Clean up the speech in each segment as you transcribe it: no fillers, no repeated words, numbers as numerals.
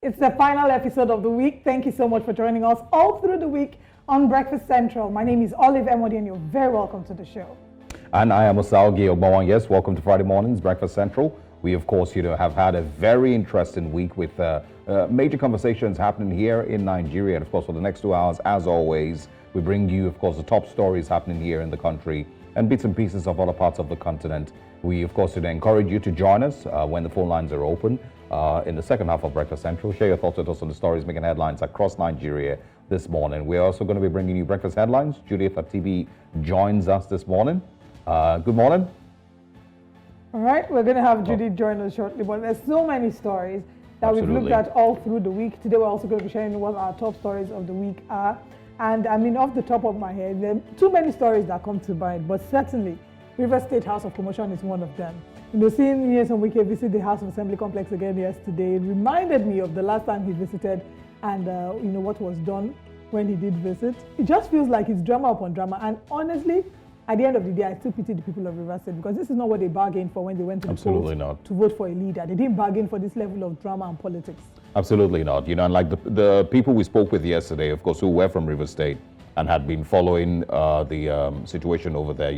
It's the final episode of the week. Thank you so much for joining us all through the week on Breakfast Central. My name is Oborevwori and you're very welcome to the show. And I am Osalgi Ogbawan. Yes, welcome to Friday morning's Breakfast Central. We, of course, have had a very interesting week with major conversations happening here in Nigeria. And, of course, for the next 2 hours, as always, we bring you, of course, the top stories happening here in the country and bits and pieces of other parts of the continent. We, of course, encourage you to join us when the phone lines are open in the second half of Breakfast Central. Share your thoughts with us on the stories making headlines across Nigeria this morning. We're also going to be bringing you breakfast headlines. Judith at TV joins us this morning. Good morning. All right, we're going to have Judy join us shortly, but there's so many stories that Absolutely. We've looked at all through the week. Today we're also going to be sharing what our top stories of the week are. And I mean, off the top of my head, there are too many stories that come to mind, but certainly River State House of Promotion is one of them. Seeing Nyesom Wike visit the House of Assembly complex again yesterday, it reminded me of the last time he visited and what was done when he did visit. It just feels like it's drama upon drama. And honestly, at the end of the day, I still pity the people of River State because this is not what they bargained for when they went to the polls to vote for a leader. They didn't bargain for this level of drama and politics. Absolutely not. And like the people we spoke with yesterday, of course, who were from River State and had been following the situation over there,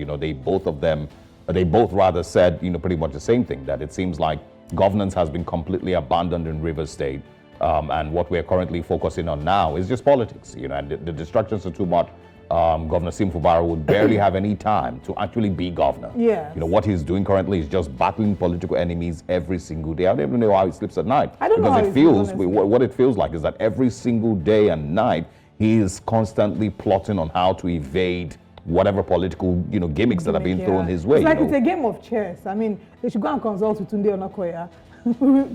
they both rather said, pretty much the same thing, that it seems like governance has been completely abandoned in River State. And what we're currently focusing on now is just politics, and the distractions are too much. Governor Fabura would barely have any time to actually be governor. Yeah. What he's doing currently is just battling political enemies every single day. I don't even know how he sleeps at night. I don't know how it feels, what it feels like is that every single day and night, he is constantly plotting on how to evade whatever political, gimmicks that are being thrown his way. It's like it's a game of chess. I mean, they should go and consult with Tunde Onakoya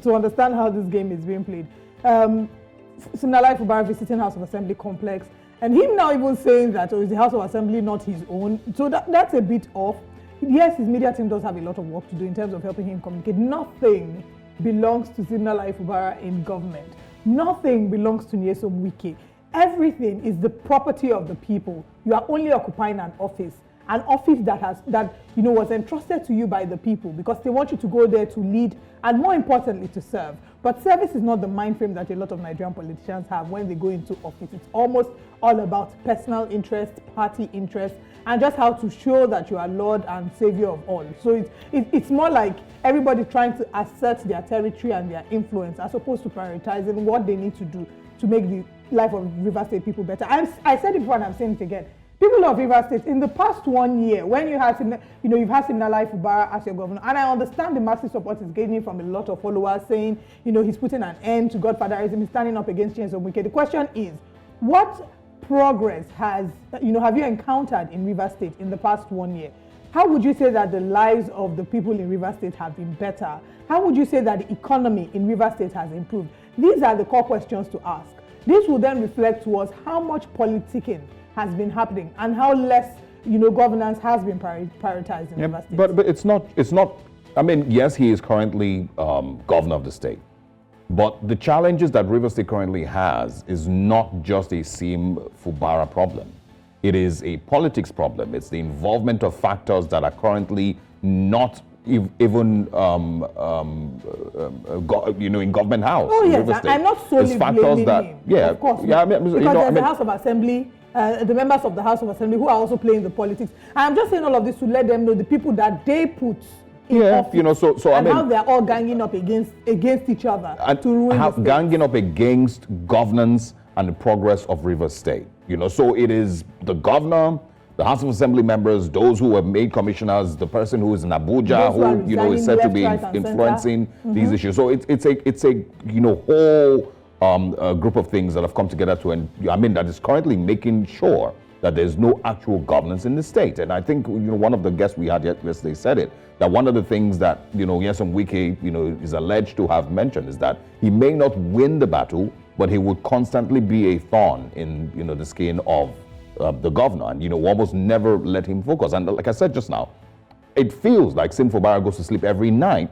to understand how this game is being played. Siminalayi Fubara visiting House of Assembly complex, and him now even saying that, is the House of Assembly not his own? So that's a bit off. Yes, his media team does have a lot of work to do in terms of helping him communicate. Nothing belongs to Siminalayi Fubara in government. Nothing belongs to Nyesom Wike. Everything is the property of the people. You are only occupying an office that was entrusted to you by the people because they want you to go there to lead and, more importantly, to serve. But service is not the mind frame that a lot of Nigerian politicians have when they go into office. It's almost all about personal interest, party interest, and just how to show that you are Lord and Savior of all. So it's more like everybody trying to assert their territory and their influence as opposed to prioritizing what they need to do to make the life of River State people better. I said it before and I'm saying it again. People of River State, in the past 1 year, when you've had Siminalayi Fubara as your governor, and I understand the massive support he's gaining from a lot of followers saying, he's putting an end to godfatherism, he's standing up against Nyesom Wike. The question is, what progress have you encountered in River State in the past 1 year? How would you say that the lives of the people in River State have been better? How would you say that the economy in River State has improved? These are the core questions to ask. This will then reflect towards how much politicking has been happening and how less, governance has been prioritized in River State. But it's not. I mean, yes, he is currently governor of the state, but the challenges that River State currently has is not just a Sim Fubara problem. It is a politics problem. It's the involvement of factors that are currently not even in government house. Oh yes, I'm not solely blaming him. Yeah, of course. Yeah, because there's the House of Assembly, the members of the House of Assembly who are also playing the politics. I'm just saying all of this to let them know the people that they put in office, how they're all ganging up against each other and to ruin the state. Ganging up against governance and the progress of River State. So it is the governor, the House of Assembly members, those who were made commissioners, the person who is in Abuja, who is said to be influencing these issues. So it's a whole group of things that have come together that is currently making sure that there's no actual governance in the state. And I think one of the guests we had yesterday said it, that one of the things that Nyesom Wike is alleged to have mentioned is that he may not win the battle, but he would constantly be a thorn in the skin of the governor, and almost never let him focus. And like I said just now, it feels like Sim Fubara goes to sleep every night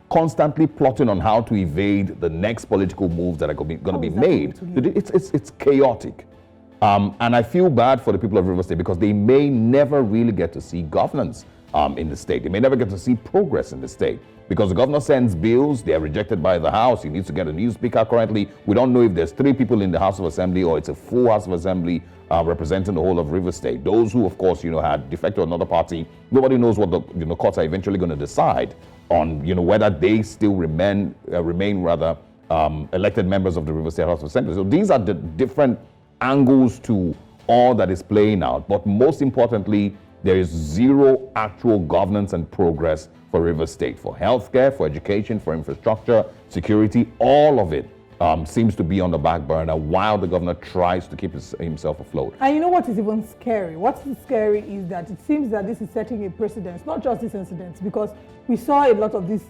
constantly plotting on how to evade the next political moves that are going to be made. It's chaotic. And I feel bad for the people of River State because they may never really get to see governance. in the state. They may never get to see progress in the state because the governor sends bills, they are rejected by the House. He needs to get a new speaker currently. We don't know if there's 3 people in the House of Assembly or it's a full House of Assembly representing the whole of Rivers State. Those who, of course, had defected to another party, nobody knows what the courts are eventually going to decide on, whether they still remain elected members of the Rivers State House of Assembly. So these are the different angles to all that is playing out. But most importantly, there is zero actual governance and progress for Rivers State, for healthcare, for education, for infrastructure, security. All of it seems to be on the back burner while the governor tries to keep himself afloat. And you know what is even scary? What's scary is that it seems that this is setting a precedent, not just this incident, because we saw a lot of this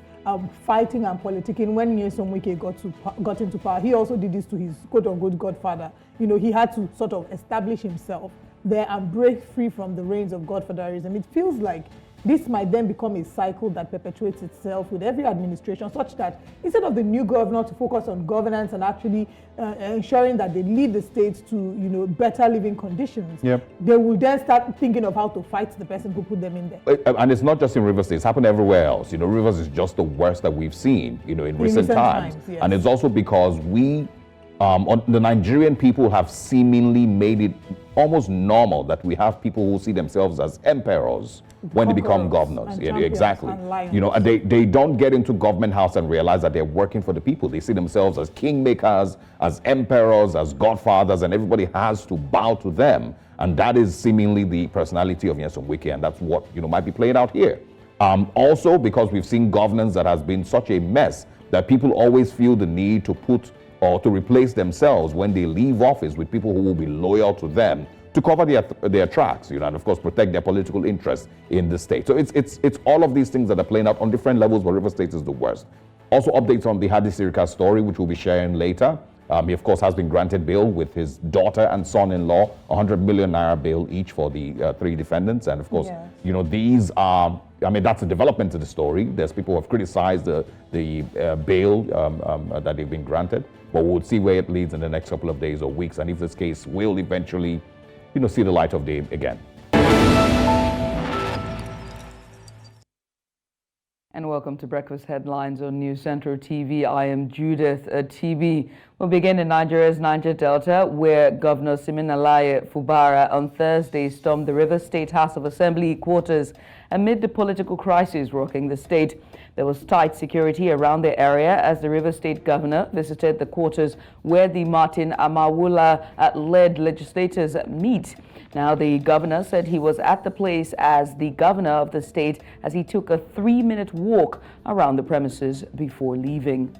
fighting and politicking when Nyesom Wike got into power. He also did this to his quote-unquote godfather. He had to sort of establish himself there and break free from the reins of godfatherism. It feels like this might then become a cycle that perpetuates itself with every administration, such that instead of the new governor to focus on governance and actually ensuring that they lead the state to better living conditions, they will then start thinking of how to fight the person who put them in there. And it's not just in Rivers State, it's happened everywhere else. Rivers is just the worst that we've seen in recent times. Yes. And it's also because the Nigerian people have seemingly made it almost normal that we have people who see themselves as emperors when they become governors. Exactly. And they don't get into government house and realize that they're working for the people. They see themselves as kingmakers, as emperors, as godfathers, and everybody has to bow to them. And that is seemingly the personality of Nyesom Wike, and that's what might be playing out here. Also, because we've seen governance that has been such a mess that people always feel the need to put or to replace themselves when they leave office with people who will be loyal to them to cover their tracks, and of course protect their political interests in the state. So it's all of these things that are playing out on different levels, but Rivers State is the worst. Also updates on the Hadi Sirika story, which we'll be sharing later. He of course has been granted bail with his daughter and son-in-law, 100 million naira bail each for the 3 defendants. And of course, these are, that's a development to the story. There's people who have criticized the bail that they've been granted, but we'll see where it leads in the next couple of days or weeks, and if this case will eventually, see the light of day again. And welcome to Breakfast Headlines on News Central TV. I am Judith TB. We'll begin in Nigeria's Niger Delta, where Governor Siminalayi Fubara on Thursday stormed the Rivers State House of Assembly quarters amid the political crisis rocking the state. There was tight security around the area as the Rivers State governor visited the quarters where the Martin Amawula-led legislators meet. Now, the governor said he was at the place as the governor of the state as he took a 3-minute walk around the premises before leaving.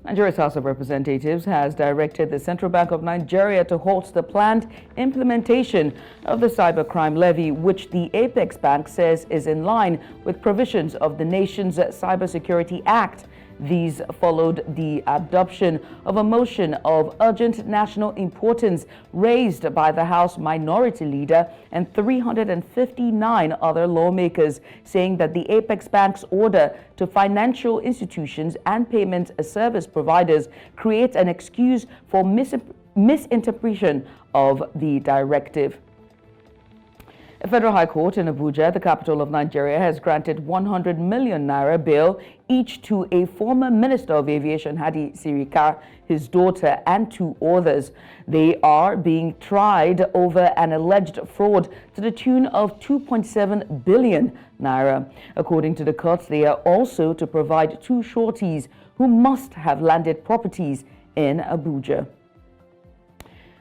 Nigeria's House of Representatives has directed the Central Bank of Nigeria to halt the planned implementation of the cybercrime levy, which the Apex Bank says is in line with provisions of the nation's Cybersecurity Act. These followed the adoption of a motion of urgent national importance raised by the House Minority Leader and 359 other lawmakers, saying that the Apex Bank's order to financial institutions and payment service providers creates an excuse for misinterpretation of the directive. A federal high court in Abuja, the capital of Nigeria, has granted 100 million naira bail each to a former Minister of Aviation Hadi Sirika, his daughter, and 2 others. They are being tried over an alleged fraud to the tune of 2.7 billion naira. According to the courts, they are also to provide 2 shorties who must have landed properties in Abuja.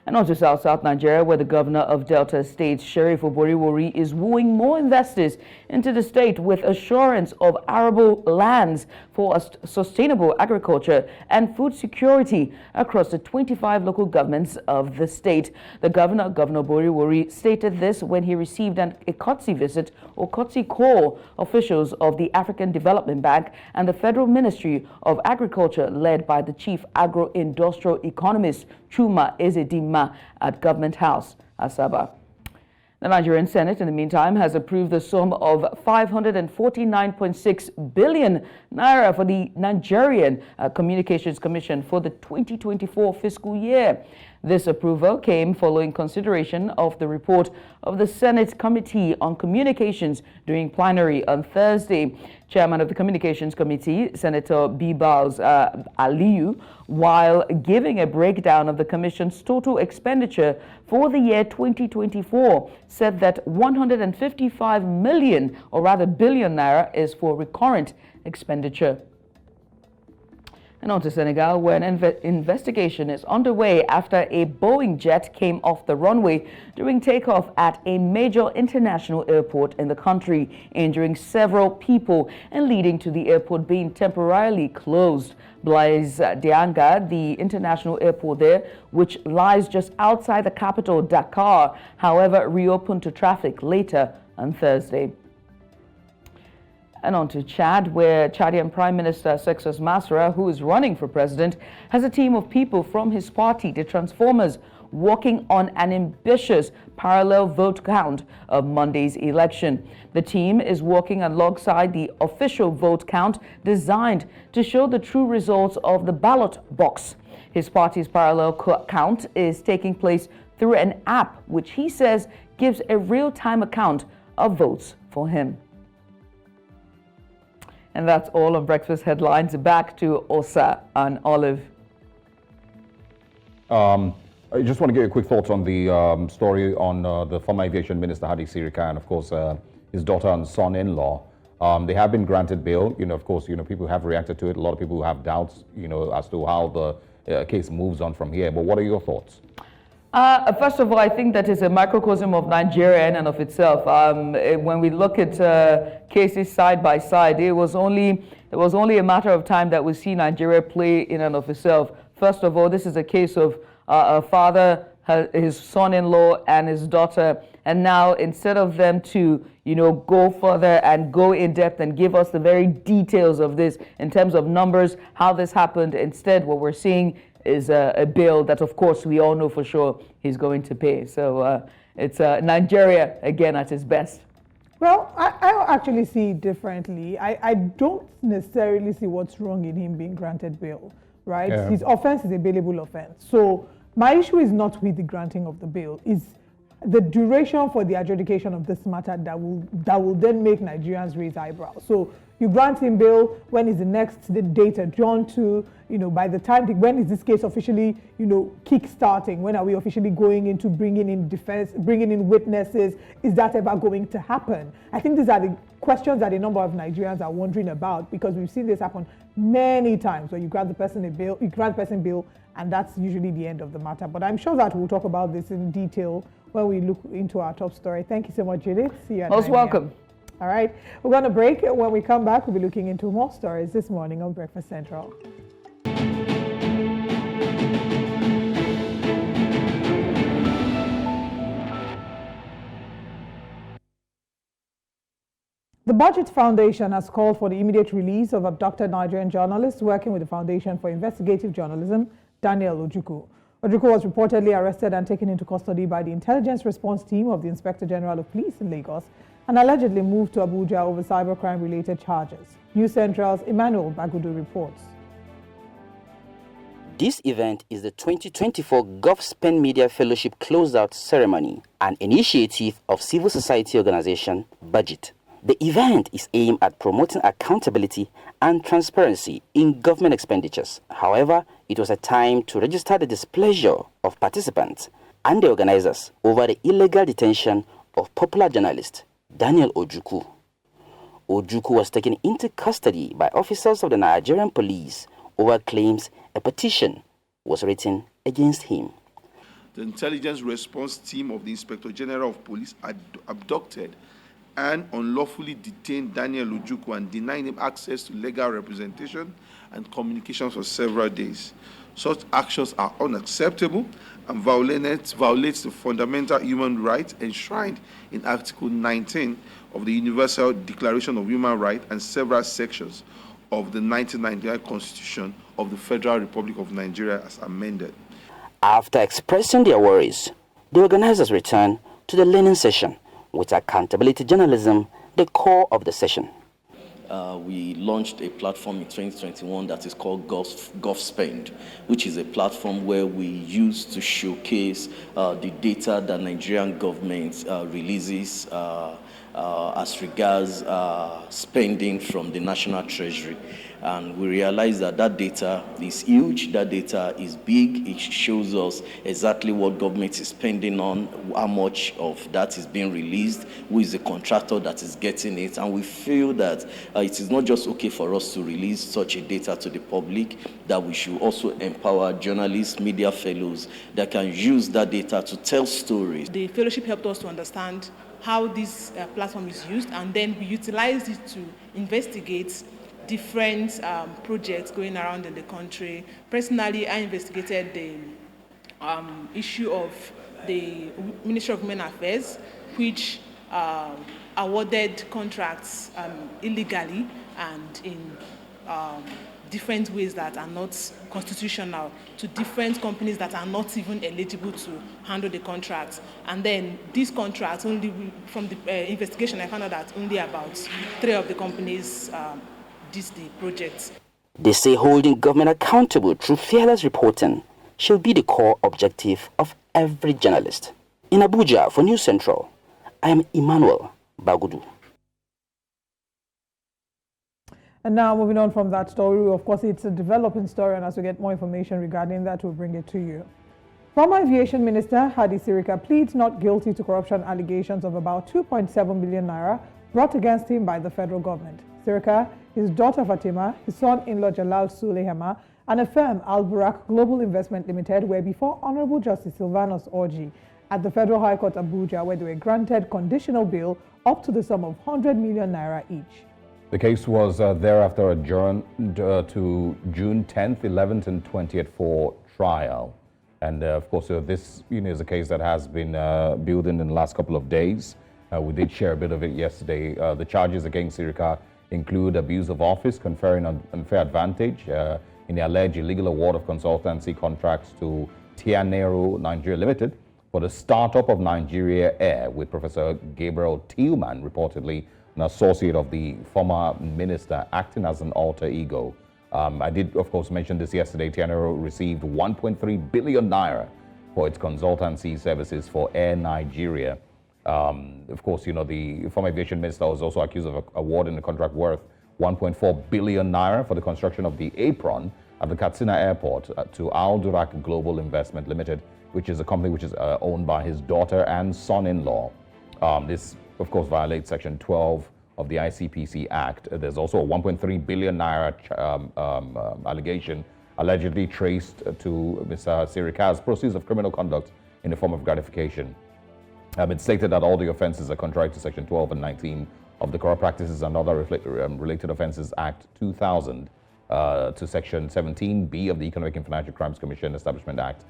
And on to South Nigeria, where the governor of Delta State, Sheriff Oborevwori, is wooing more investors into the state with assurance of arable lands for sustainable agriculture and food security across the 25 local governments of the state. The Governor Oborevwori, stated this when he received a courtesy visit or courtesy call officials of the African Development Bank and the Federal Ministry of Agriculture, led by the chief agro-industrial economist, Chuma Ezedima, at Government House, Asaba. The Nigerian Senate, in the meantime, has approved the sum of 549.6 billion naira for the Nigerian Communications Commission for the 2024 fiscal year. This approval came following consideration of the report of the Senate Committee on Communications during plenary on Thursday. Chairman of the Communications Committee, Senator Bibals Aliyu, while giving a breakdown of the Commission's total expenditure for the year 2024, said that 155 million, or rather billion naira, is for recurrent expenditure. And on to Senegal, where an investigation is underway after a Boeing jet came off the runway during takeoff at a major international airport in the country, injuring several people and leading to the airport being temporarily closed. Blaise Diagne, the international airport there, which lies just outside the capital, Dakar, however, reopened to traffic later on Thursday. And on to Chad, where Chadian Prime Minister Success Masra, who is running for president, has a team of people from his party, the Transformers, working on an ambitious parallel vote count of Monday's election. The team is working alongside the official vote count designed to show the true results of the ballot box. His party's parallel count is taking place through an app, which he says gives a real-time account of votes for him. And that's all on Breakfast Headlines. Back to Osa and Olive. I just want to give you a quick thoughts on the story on the former Aviation Minister Hadi Sirika and, of course, his daughter and son-in-law. They have been granted bail. Of course, people have reacted to it. A lot of people have doubts, as to how the case moves on from here. But what are your thoughts? First of all, I think that is a microcosm of Nigeria in and of itself. When we look at cases side by side, it was only a matter of time that we see Nigeria play in and of itself. First of all, this is a case of a father, his son-in-law, and his daughter, and now instead of them to go further and go in depth and give us the very details of this in terms of numbers, how this happened, instead what we're seeing is a bill that, of course, we all know for sure he's going to pay. So it's Nigeria, again, at its best. Well, I actually see it differently. I don't necessarily see what's wrong in him being granted bail, right? Yeah. His offense is a bailable offense. So my issue is not with the granting of the bail, it's the duration for the adjudication of this matter that will then make Nigerians raise eyebrows. So you grant him bail, when is the next date adjourned to? By the time, when is this case officially, kick-starting? When are we officially going into bringing in defense, bringing in witnesses? Is that ever going to happen? I think these are the questions that a number of Nigerians are wondering about, because we've seen this happen many times where you grant the person bail, and that's usually the end of the matter. But I'm sure that we'll talk about this in detail when we look into our top story. Thank you so much, Judith. See you at 9 Most welcome. All right, we're going to break. When we come back, we'll be looking into more stories this morning on Breakfast Central. The Budget Foundation has called for the immediate release of abducted Nigerian journalists working with the Foundation for Investigative Journalism, Daniel Ojukwu. Ojukwu was reportedly arrested and taken into custody by the Intelligence Response Team of the Inspector General of Police in Lagos and allegedly moved to Abuja over cybercrime-related charges. News Central's Emmanuel Bagudu reports. This event is the 2024 GovSpen Media Fellowship Closeout Ceremony, an initiative of civil society organization Budget. The event is aimed at promoting accountability and transparency in government expenditures. However, it was a time to register the displeasure of participants and the organizers over the illegal detention of popular journalist Daniel Ojukwu. Ojukwu was taken into custody by officers of the Nigerian police over claims a petition was written against him. The Intelligence Response Team of the Inspector General of Police abducted and unlawfully detained Daniel Ojukwu and denied him access to legal representation and communications for several days. Such actions are unacceptable and violates the fundamental human rights enshrined in Article 19 of the Universal Declaration of Human Rights and several sections of the 1999 Constitution of the Federal Republic of Nigeria as amended. After expressing their worries, the organizers returned to the learning session, with accountability journalism the core of the session. we launched a platform in 2021 that is called GovSpend, which is a platform where we use to showcase the data that Nigerian government releases as regards spending from the National Treasury. And we realize that that data is huge, that data is big. It shows us exactly what government is spending on, how much of that is being released, who is the contractor that is getting it. And we feel that it is not just okay for us to release such a data to the public, that we should also empower journalists, media fellows that can use that data to tell stories. The fellowship helped us to understand how this platform is used, and then we utilized it to investigate different projects going around in the country. Personally, I investigated the issue of the Ministry of Women Affairs, which awarded contracts illegally and in different ways that are not constitutional to different companies that are not even eligible to handle the contracts. And then these contracts, only from the investigation, I found out that only about 3 of the companies the projects. They say holding government accountable through fearless reporting should be the core objective of every journalist. In Abuja, for News Central, I am Emmanuel Bagudu. And now moving on from that story, of course, it's a developing story, and as we get more information regarding that, we'll bring it to you. Former Aviation Minister Hadi Sirika pleads not guilty to corruption allegations of about 2.7 billion naira brought against him by the federal government. Sirika, his daughter Fatima, his son-in-law Jalal Sulehama, and a firm, Al-Burak Global Investment Limited, were before Honorable Justice Silvanus Orji at the Federal High Court Abuja, where they were granted conditional bail up to the sum of 100 million naira each. The case was thereafter adjourned to June 10th, 11th, and 20th for trial. And of course, this is a case that has been building in the last couple of days. We did share a bit of it yesterday. The charges against Sirika include abuse of office, conferring an unfair advantage in the alleged illegal award of consultancy contracts to Naira Nigeria Limited for the startup of Nigeria Air, with Professor Gabriel Tillman, reportedly an associate of the former minister, acting as an alter ego. I did, of course, mention this yesterday. Naira received 1.3 billion naira for its consultancy services for Air Nigeria. Of course, the former aviation minister was also accused of awarding a contract worth 1.4 billion naira for the construction of the apron at the Katsina Airport to Al-Burak Global Investment Limited, which is a company which is owned by his daughter and son-in-law. This, of course, violates Section 12 of the ICPC Act. There's also a 1.3 billion naira allegation allegedly traced to Mr. Sirika's proceeds of criminal conduct in the form of gratification. It's stated that all the offenses are contrary to Section 12 and 19 of the Corrupt Practices and Other Related Offences Act 2000, to Section 17B of the Economic and Financial Crimes Commission Establishment Act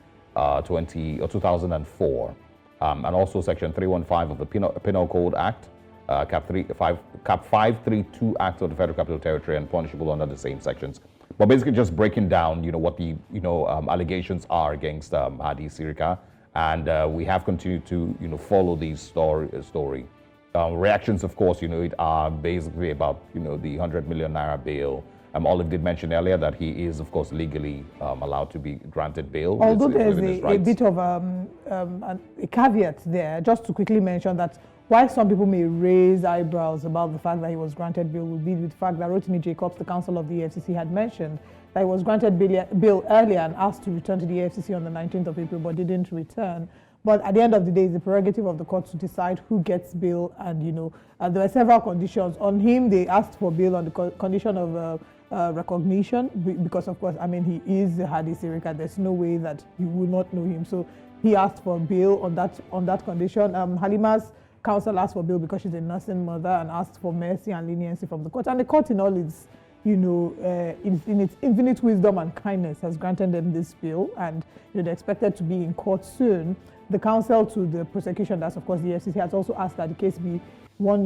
2004, and also Section 315 of the Penal Code Act, Cap 532 Act of the Federal Capital Territory, and punishable under the same sections. But basically, just breaking down, what the allegations are against Hadi Sirika. And we have continued to, follow these story. Reactions, of course, are basically about, the 100 million naira bail. Olive did mention earlier that he is, of course, legally allowed to be granted bail. Although there's a bit of a caveat there, just to quickly mention that why some people may raise eyebrows about the fact that he was granted bail would be with the fact that Rotimi Jacobs, the counsel of the EFCC, had mentioned that he was granted bail earlier and asked to return to the EFCC on the 19th of April, but didn't return. But at the end of the day, it's the prerogative of the court to decide who gets bail. And, there were several conditions. On him, they asked for bail on the condition of recognition, because, of course, he is Hadi Sirika. There's no way that you will not know him. So he asked for bail on that condition. Halima's counsel asked for bail because she's a nursing mother and asked for mercy and leniency from the court. And the court, in all its in its infinite wisdom and kindness, has granted them this bail, and they're expected to be in court soon. The counsel to the prosecution, that's of course the FCC, has also asked that the case be one,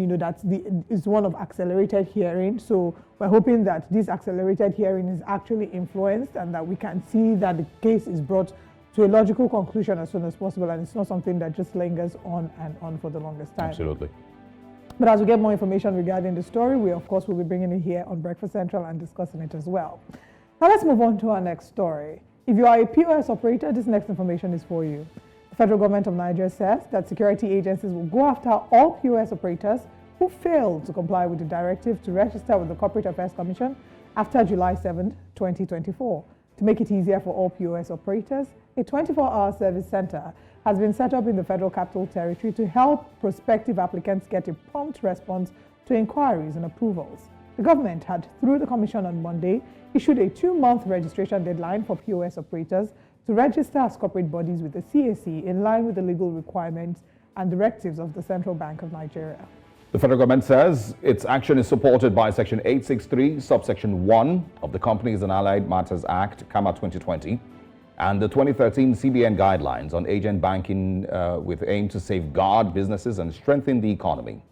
is one of accelerated hearing. So we're hoping that this accelerated hearing is actually influenced, and that we can see that the case is brought to a logical conclusion as soon as possible, and it's not something that just lingers on and on for the longest time. Absolutely. But as we get more information regarding the story, we of course will be bringing it here on Breakfast Central and discussing it as well. Now let's move on to our next story. If you are a POS operator, this next information is for you. The federal government of Nigeria says that security agencies will go after all POS operators who fail to comply with the directive to register with the Corporate Affairs Commission after July 7, 2024. To make it easier for all POS operators, a 24-hour service center has been set up in the Federal Capital Territory to help prospective applicants get a prompt response to inquiries and approvals. The government had, through the Commission on Monday, issued a 2-month registration deadline for POS operators to register as corporate bodies with the CAC in line with the legal requirements and directives of the Central Bank of Nigeria. The federal government says its action is supported by Section 863, subsection 1 of the Companies and Allied Matters Act, CAMA 2020, and the 2013 CBN guidelines on agent banking with aim to safeguard businesses and strengthen the economy.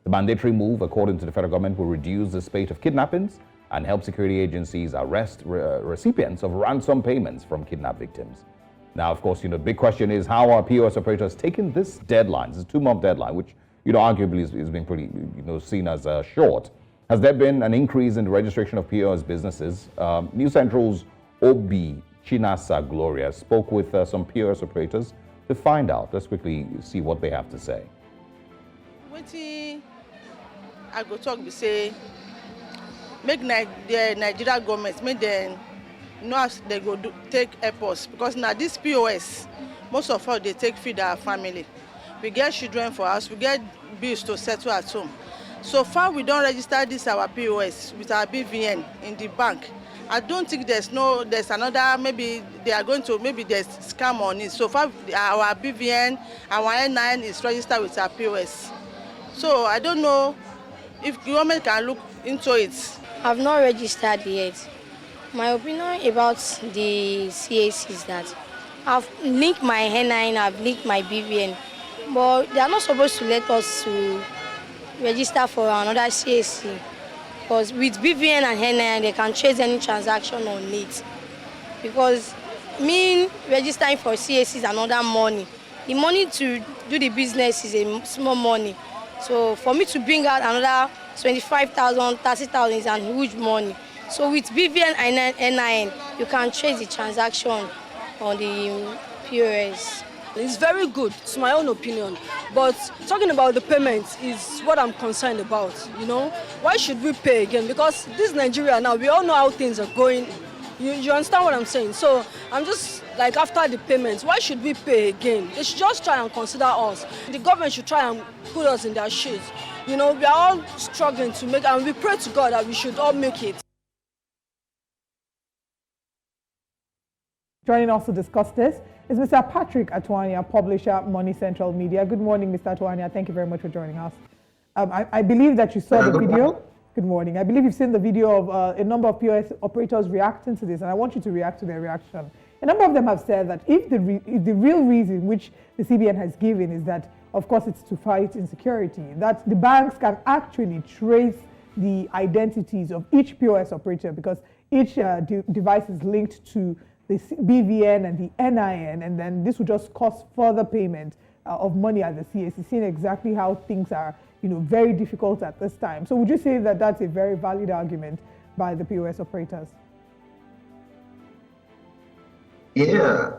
The mandatory move, according to the federal government, will reduce the spate of kidnappings and help security agencies arrest recipients of ransom payments from kidnapped victims. Now, of course, the big question is how are POS operators taking this deadline, this 2-month deadline, which arguably is being pretty, seen as short. Has there been an increase in the registration of POS businesses? News Central's Obi Chinasa Gloria spoke with some POS operators to find out. Let's quickly see what they have to say. Wetin I go talk be say make the Nigeria government make them know as they go take airports, because now this POS most of us they take feed our family. We get children for us, we get bills to settle at home. So far we don't register this our POS with our BVN in the bank. I don't think there's another, maybe they are going to, maybe there's scam on it. So far our BVN, our N9 is registered with our POS. So I don't know if the government can look into it. I've not registered yet. My opinion about the CAC is that I've linked my N9, I've linked my BVN. But they are not supposed to let us to register for another CAC, because with BVN and N9 they can trace any transaction on it. Because me registering for CAC is another money. The money to do the business is a small money. So for me to bring out another 25,000, 30,000 is a huge money. So with BVN and NIN, you can trace the transaction on the POS. It's very good, to my own opinion. But talking about the payments is what I'm concerned about, Why should we pay again? Because this Nigeria now, we all know how things are going. You understand what I'm saying? So I'm just like, after the payments, why should we pay again? They should just try and consider us. The government should try and put us in their shoes. We are all struggling to make, and we pray to God that we should all make it. Joining us to discuss this is Mr. Patrick Atwania, publisher, Money Central Media. Good morning, Mr. Atwania. Thank you very much for joining us. I believe that you saw the video. Good morning. I believe you've seen the video of a number of POS operators reacting to this, and I want you to react to their reaction. A number of them have said that if the real reason which the CBN has given is that, of course, it's to fight insecurity, that the banks can actually trace the identities of each POS operator because each device is linked to the BVN and the NIN, and then this would just cost further payment of money at the CAC, seeing exactly how things are, very difficult at this time. So would you say that that's a very valid argument by the POS operators? Yeah,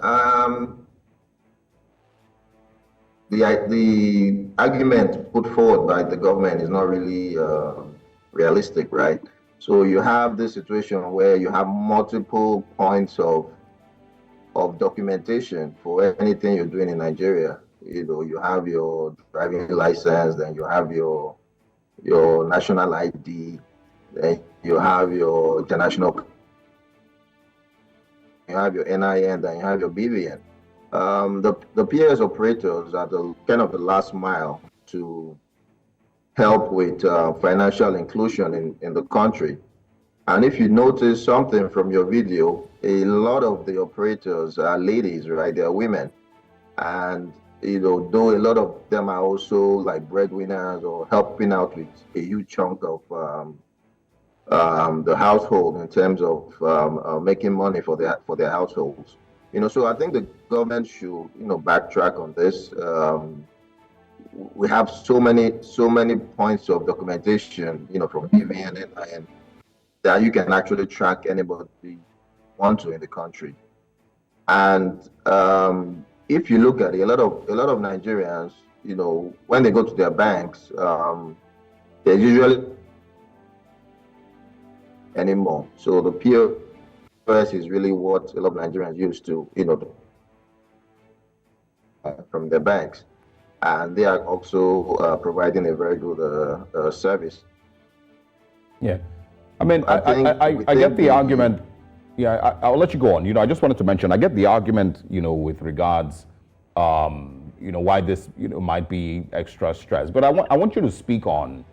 the argument put forward by the government is not really realistic, right? So you have this situation where you have multiple points of documentation for anything you're doing in Nigeria. You have your driving license, then you have your national ID, then you have your international, you have your NIN, then you have your BVN. The POS operators are the kind of the last mile to help with financial inclusion in the country. And if you notice something from your video, a lot of the operators are ladies, right? They're women. And, though a lot of them are also like breadwinners or helping out with a huge chunk of the household in terms of making money for their households. So I think the government should, backtrack on this. we have so many points of documentation, from Levy and NIN, that you can actually track anybody you want to in the country. And if you look at it, a lot of Nigerians, when they go to their banks, there's usually anymore. So the POS is really what a lot of Nigerians used to, from their banks, and they are also providing a very good service. Yeah, I mean, I get the argument. Yeah, I'll let you go on. I just wanted to mention, I get the argument, with regards, why this, might be extra stress. But I want you to speak on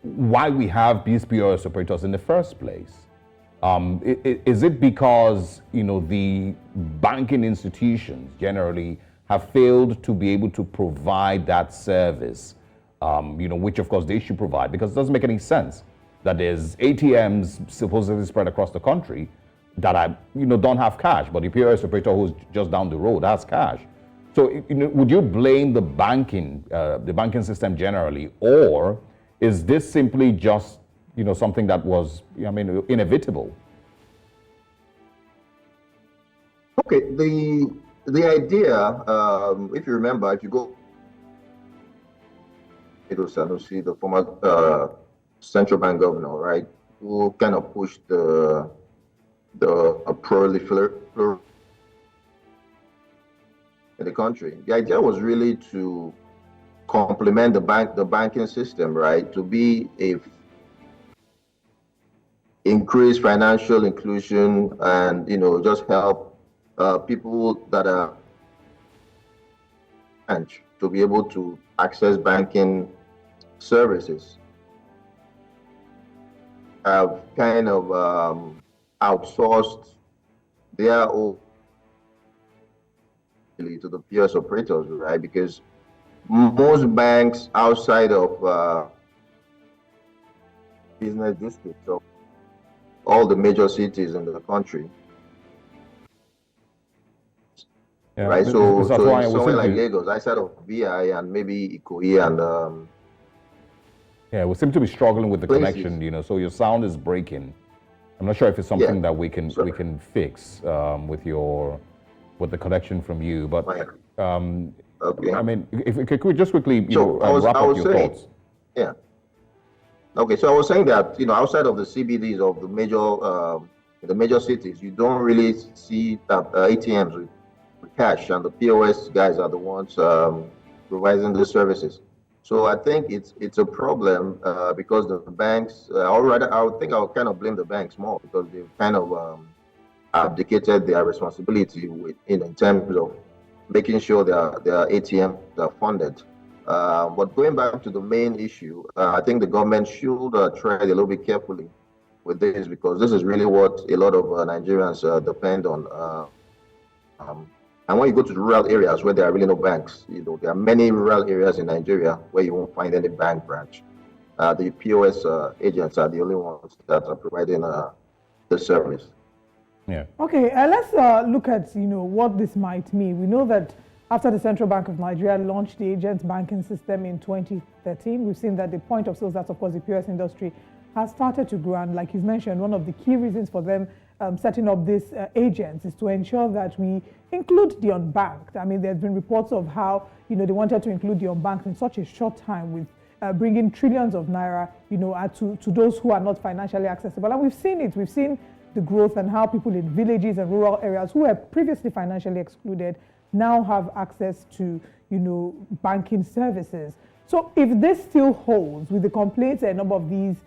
why we have these POS operators in the first place. Is it because, the banking institutions generally have failed to be able to provide that service, which of course they should provide, because it doesn't make any sense that there's ATMs supposedly spread across the country that are, don't have cash, but the POS operator who's just down the road has cash. So, would you blame the banking system generally, or is this simply just, something that was, inevitable? Okay, the idea, if you remember, if you go to Sanusi, the former central bank governor, right, who kind of pushed the proliferation in the country. The idea was really to complement the banking system, right, to be a increase financial inclusion and just help people that are to be able to access banking services. Have kind of outsourced their own to the POS operators, right? Because most banks outside of business districts of all the major cities in the country, yeah, right? So somewhere like to... Lagos, outside of VI and maybe Ikoyi and yeah, we seem to be struggling with the places. connection, so your sound is breaking. I'm not sure if it's something that we can fix with the connection from you, but okay. I mean, if could we just quickly wrap up your thoughts? Yeah. Okay, so I was saying that outside of the CBDs of the major cities, you don't really see that ATMs with cash, and the POS guys are the ones providing the services. So I think it's a problem because the banks, or rather, I would think I would kind of blame the banks more because they've kind of abdicated their responsibility in terms of making sure their ATMs are funded. But going back to the main issue, I think the government should tread a little bit carefully with this because this is really what a lot of Nigerians depend on. And when you go to the rural areas where there are really no banks, there are many rural areas in Nigeria where you won't find any bank branch. The POS agents are the only ones that are providing the service. Yeah. Okay, let's look at what this might mean. We know that after the Central Bank of Nigeria launched the agent banking system in 2013, we've seen that the point of sales, that's of course the POS industry, has started to grow. And like you've mentioned, one of the key reasons for them setting up these agents is to ensure that we include the unbanked. I mean, there's been reports of how they wanted to include the unbanked in such a short time with bringing trillions of naira, to those who are not financially accessible. And we've seen it. We've seen the growth and how people in villages and rural areas who were previously financially excluded now have access to, banking services. So if this still holds with the complaints a number of these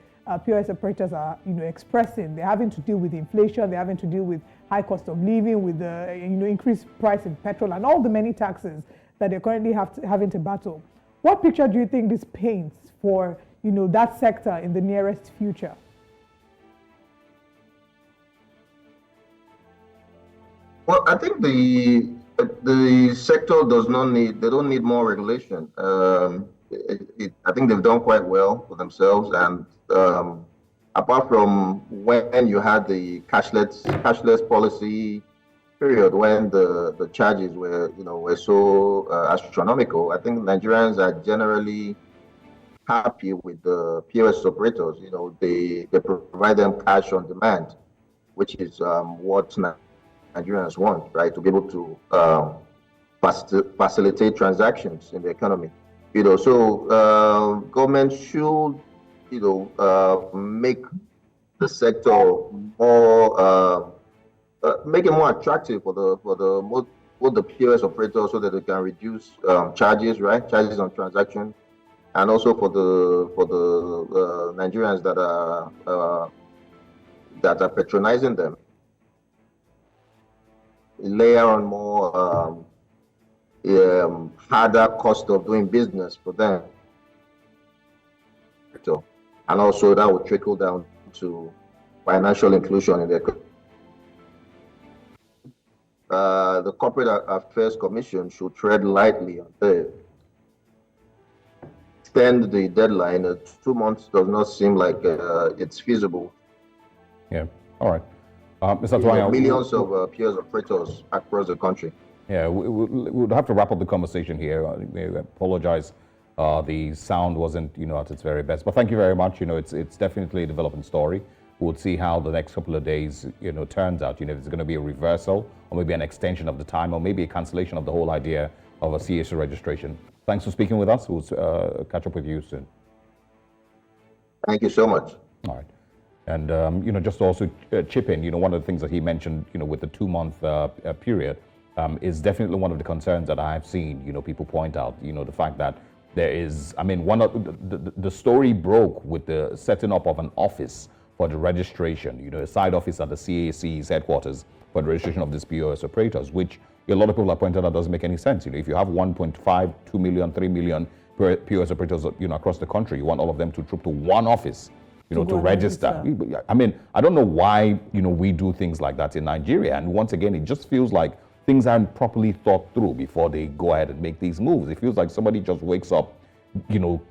POS operators are, expressing, they're having to deal with inflation, they're having to deal with high cost of living, with the, increased price in petrol and all the many taxes that they're currently having to battle. What picture do you think this paints for, that sector in the nearest future? Well, I think the sector don't need more regulation. I think they've done quite well for themselves, and apart from when you had the cashless policy period when the charges were, were so astronomical, I think Nigerians are generally happy with the POS operators. They provide them cash on demand, which is what Nigerians want, right? To be able to facilitate transactions in the economy. So government should, make the sector more, make it more attractive for the POS operators, so that they can reduce charges, right? Charges on transaction, and also for the Nigerians that are patronizing them. Layer on more harder cost of doing business for them. And also that will trickle down to financial inclusion in the economy. The Corporate Affairs Commission should tread lightly on this. Extend the deadline. 2 months does not seem like it's feasible. Yeah. All right. Mr. Twaya, millions of POS operators across the country. Yeah, we'll have to wrap up the conversation here. I apologize. The sound wasn't, at its very best. But thank you very much. It's definitely a developing story. We'll see how the next couple of days, turns out. If it's going to be a reversal, or maybe an extension of the time, or maybe a cancellation of the whole idea of a CAC registration. Thanks for speaking with us. We'll catch up with you soon. Thank you so much. All right. And, just to also chip in, one of the things that he mentioned, with the 2-month period, is definitely one of the concerns that I've seen, people point out, the fact that there is, one of the story broke with the setting up of an office for the registration, a side office at the CAC's headquarters for the registration of these POS operators, which a lot of people have pointed out doesn't make any sense. If you have 1.5, 2 million, 3 million POS operators, across the country, you want all of them to troop to one office, to register. I don't know why, we do things like that in Nigeria. And once again, it just feels like things aren't properly thought through before they go ahead and make these moves. It feels like somebody just wakes up,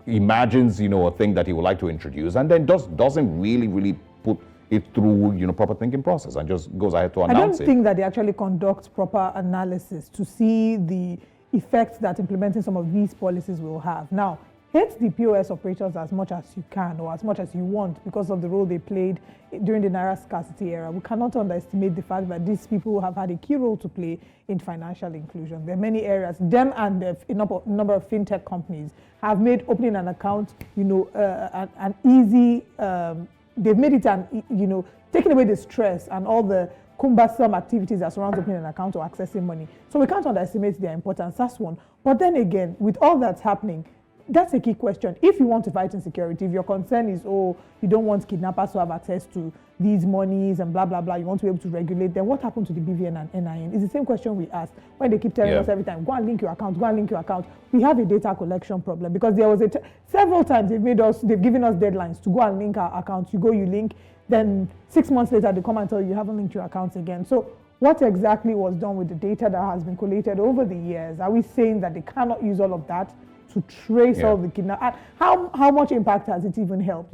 imagines, a thing that he would like to introduce, and then just doesn't really put it through, proper thinking process, and just goes ahead to announce it. I don't think that they actually conduct proper analysis to see the effects that implementing some of these policies will have. Now, hate the POS operators as much as you can, or as much as you want, because of the role they played during the Naira scarcity era. We cannot underestimate the fact that these people have had a key role to play in financial inclusion. There are many areas. Them and a number of fintech companies have made opening an account, an easy. They've made it taking away the stress and all the cumbersome activities that surround opening an account or accessing money. So we can't underestimate their importance. That's one. But then again, with all that's happening, that's a key question. If you want to fight insecurity, if your concern is, you don't want kidnappers to have access to these monies and blah, blah, blah, you want to be able to regulate, then what happened to the BVN and NIN? It's the same question we asked when they keep telling us every time, go and link your account, go and link your account. We have a data collection problem, because there was several times they've given us deadlines to go and link our accounts. You go, you link, then 6 months later they come and tell you haven't linked your accounts again. So what exactly was done with the data that has been collated over the years? Are we saying that they cannot use all of that to trace all the kidnappers? How much impact has it even helped?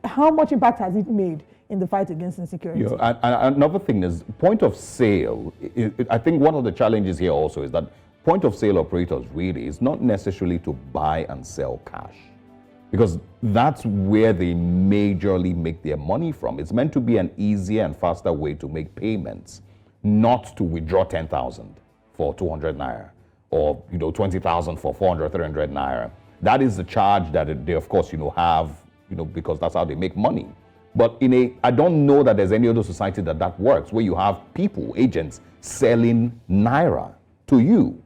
How much impact has it made in the fight against insecurity? And another thing is point of sale. I think one of the challenges here also is that point of sale operators really is not necessarily to buy and sell cash, because that's where they majorly make their money from. It's meant to be an easier and faster way to make payments, not to withdraw 10,000 for 200 Naira. Or 20,000 for 400, 300 Naira. That is the charge that they, of course, have, because that's how they make money. But I don't know that there's any other society that works, where you have people, agents, selling Naira to you.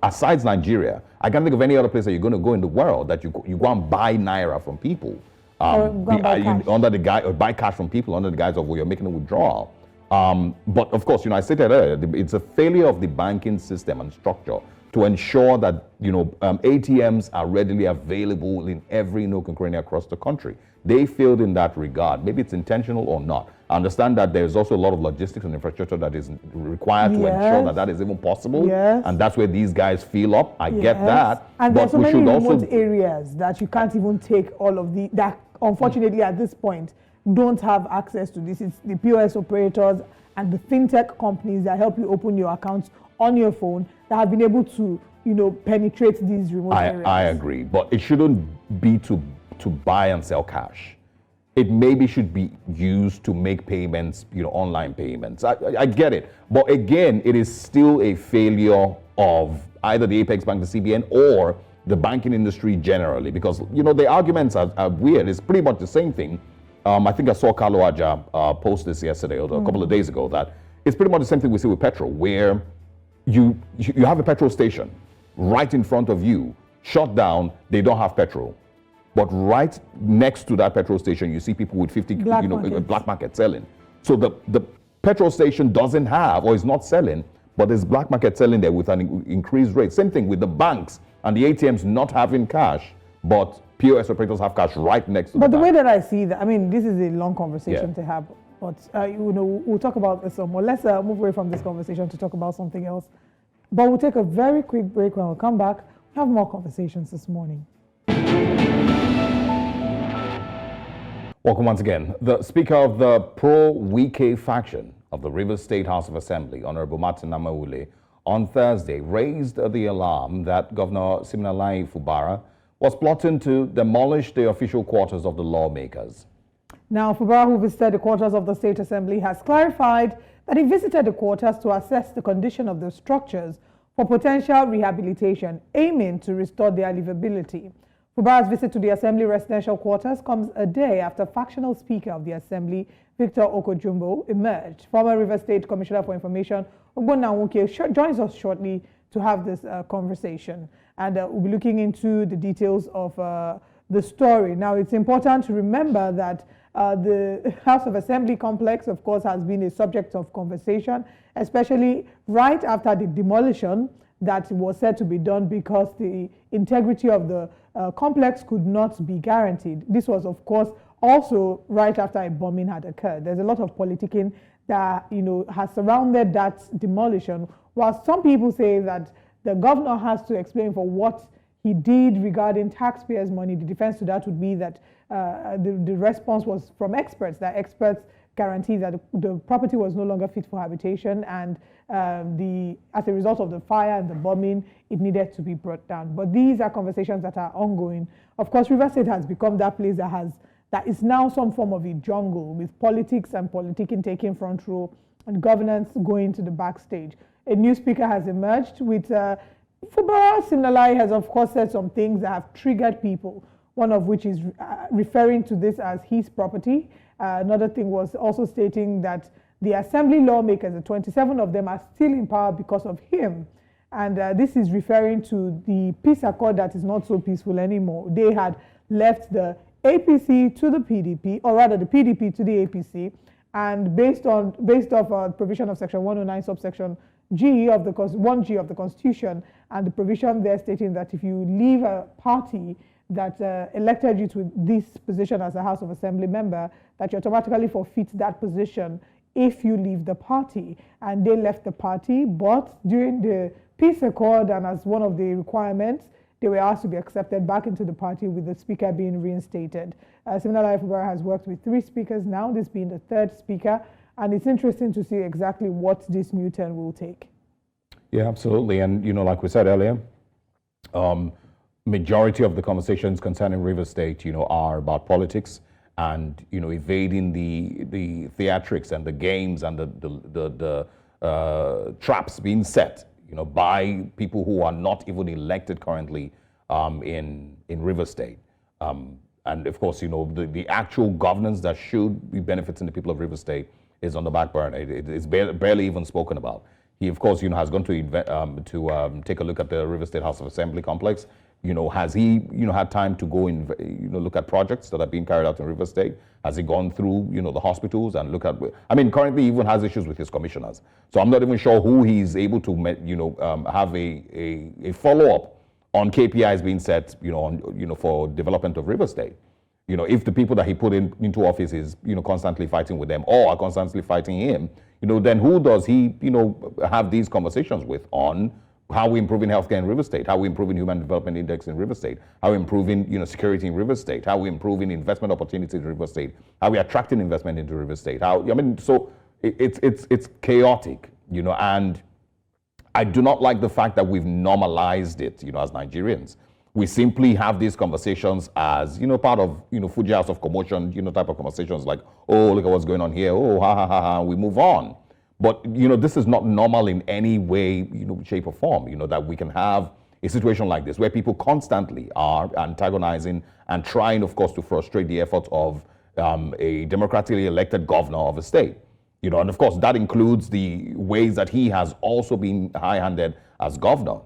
Aside Nigeria, I can't think of any other place that you're going to go in the world that you go and buy Naira from people. Buy cash from people under the guise of, you're making a withdrawal. But of course, I stated earlier, it's a failure of the banking system and structure to ensure that, ATMs are readily available in every nook and cranny across the country. They failed in that regard. Maybe it's intentional or not. I understand that there's also a lot of logistics and infrastructure that is required to ensure that is even possible. And that's where these guys feel up. I get that. And there's so many remote areas that you can't even take all of that unfortunately at this point don't have access to this. It's the POS operators and the fintech companies that help you open your accounts on your phone that have been able to, penetrate these remote areas. I agree, but it shouldn't be to buy and sell cash. It maybe should be used to make payments, online payments. I get it. But again, it is still a failure of either the Apex Bank, the CBN, or the banking industry generally, because, the arguments are weird. It's pretty much the same thing. I think I saw Carlo Aja post this yesterday or a couple of days ago, that it's pretty much the same thing we see with petrol, where you have a petrol station right in front of you, shut down, they don't have petrol. But right next to that petrol station, you see people with 50, black market selling. So the petrol station doesn't have, or is not selling, but there's black market selling there with an increased rate. Same thing with the banks and the ATMs not having cash, but POS operators have cash right next to them. But the way that I see that, this is a long conversation to have, but we'll talk about this some more. Let's move away from this conversation to talk about something else. But we'll take a very quick break. When we come back, we'll have more conversations this morning. Welcome once again. The Speaker of the pro-Wike faction of the Rivers State House of Assembly, Honorable Martin Amaewhule, on Thursday raised the alarm that Governor Siminalayi Fubara was plotting to demolish the official quarters of the lawmakers. Now, Fabura, who visited the quarters of the State Assembly, has clarified that he visited the quarters to assess the condition of the structures for potential rehabilitation, aiming to restore their livability. Fubara's visit to the Assembly residential quarters comes a day after factional Speaker of the Assembly, Victor Okojumbo, emerged. Former Rivers State Commissioner for Information, Ogbonnawuke, joins us shortly to have this conversation. And we'll be looking into the details of the story. Now, it's important to remember that the House of Assembly complex, of course, has been a subject of conversation, especially right after the demolition that was said to be done because the integrity of the complex could not be guaranteed. This was, of course, also right after a bombing had occurred. There's a lot of politicking that, has surrounded that demolition, while some people say that the governor has to explain for what he did regarding taxpayers' money. The defense to that would be that the response was from experts, that experts guaranteed that the property was no longer fit for habitation, and as a result of the fire and the bombing, it needed to be brought down. But these are conversations that are ongoing. Of course, Rivers State has become that place that is now some form of a jungle, with politics and politicking taking front row and governance going to the backstage. A new speaker has emerged with Fubara Siminalayi has, of course, said some things that have triggered people, one of which is referring to this as his property. Another thing was also stating that the Assembly lawmakers, the 27 of them, are still in power because of him. And this is referring to the peace accord that is not so peaceful anymore. They had left the APC to the PDP, or rather the PDP to the APC, and based off provision of Section 109, subsection G of the 1G of the Constitution, and the provision there stating that if you leave a party that elected you to this position as a House of Assembly member, that you automatically forfeit that position if you leave the party. And they left the party, but during the peace accord and as one of the requirements, they were asked to be accepted back into the party, with the speaker being reinstated. Siminalayi Fubara has worked with 3 speakers now, this being the 3rd speaker, and it's interesting to see exactly what this new turn will take. Yeah, absolutely. And, like we said earlier, majority of the conversations concerning Rivers State, are about politics and, evading the theatrics and the games and the traps being set, by people who are not even elected currently in Rivers State. And of course, the actual governance that should be benefiting the people of Rivers State is on the back burner. It's barely even spoken about. He, of course, has gone to take a look at the Rivers State House of Assembly complex. Has he, had time to go and, look at projects that are being carried out in Rivers State? Has he gone through, the hospitals and look at, currently he even has issues with his commissioners. So I'm not even sure who he's able to, have a follow-up on KPIs being set, for development of Rivers State. If the people that he put into office is, constantly fighting with them or are constantly fighting him, then who does he, have these conversations with on how we're improving healthcare in Rivers State, how we're improving human development index in Rivers State, how we're improving, security in Rivers State, how we're improving investment opportunities in Rivers State, how we're attracting investment into Rivers State, so it's chaotic, and I do not like the fact that we've normalized it, as Nigerians. We simply have these conversations as, part of, Fuji House of Commotion, type of conversations like, oh, look at what's going on here. Oh, ha, ha, ha, ha, we move on. But, this is not normal in any way, shape or form, that we can have a situation like this where people constantly are antagonizing and trying, of course, to frustrate the efforts of a democratically elected governor of a state. And of course, that includes the ways that he has also been high-handed as governor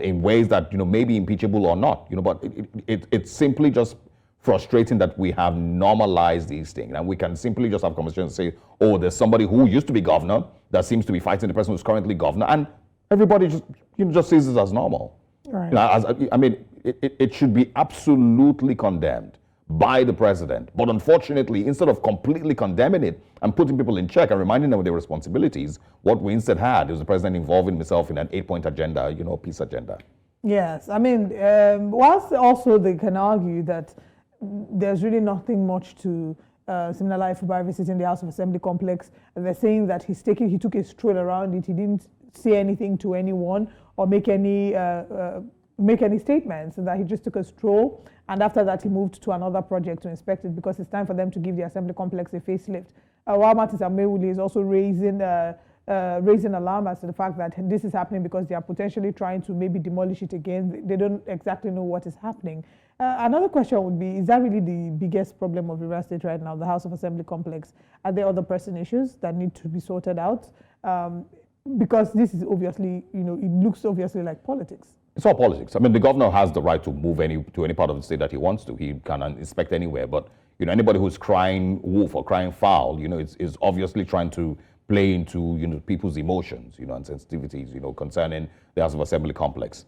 in ways that, may be impeachable or not, but it's simply just frustrating that we have normalized these things. And we can simply just have conversations and say, oh, there's somebody who used to be governor that seems to be fighting the person who's currently governor. And everybody just sees this as normal. Right. It should be absolutely condemned by the president. But unfortunately, instead of completely condemning it and putting people in check and reminding them of their responsibilities, what we instead had was the president involving himself in an 8-point agenda, peace agenda. Yes, whilst also they can argue that there's really nothing much to Siminalayi Fubara visiting the House of Assembly complex. They're saying that he took a stroll around it. He didn't say anything to anyone or make any statements, and that he just took a stroll. And after that, he moved to another project to inspect it because it's time for them to give the assembly complex a facelift. While Martins Amewule is also raising alarm as to the fact that this is happening because they are potentially trying to maybe demolish it again. They don't exactly know what is happening. Another question would be, is that really the biggest problem of Rivers State right now, the House of Assembly complex? Are there other pressing issues that need to be sorted out? Because this is obviously, it looks obviously like politics. It's all politics. The governor has the right to move to any part of the state that he wants to. He can inspect anywhere. But, anybody who's crying wolf or crying foul, is obviously trying to play into, people's emotions, and sensitivities, concerning the House of Assembly complex.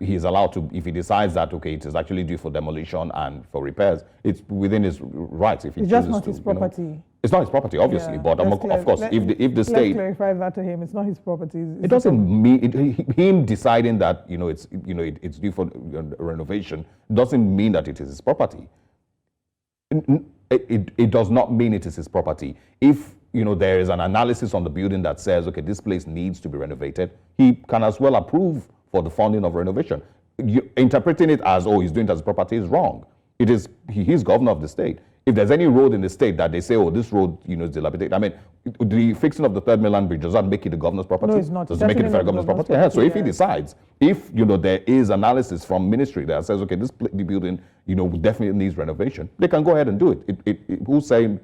He is allowed to, if he decides that, okay, it is actually due for demolition and for repairs, it's within his rights. If he it's just not his property. It's not his property, obviously, yeah, but of course, if the state... Let's clarify that to him. It's not his property. It doesn't mean, him deciding that, it's due for renovation doesn't mean that it is his property. It does not mean it is his property. If, there is an analysis on the building that says, okay, this place needs to be renovated, he can as well approve for the funding of renovation. Interpreting it as, oh, he's doing it as property is wrong. He's governor of the state. If there's any road in the state that they say, oh, this road, is dilapidated, the fixing of the Third Mainland Bridge, does that make it the governor's property? No, it's not. Does it make it the federal government's property? Yeah. So if he decides, if, there is analysis from ministry that says, okay, the building, definitely needs renovation, they can go ahead and do it. Who's saying,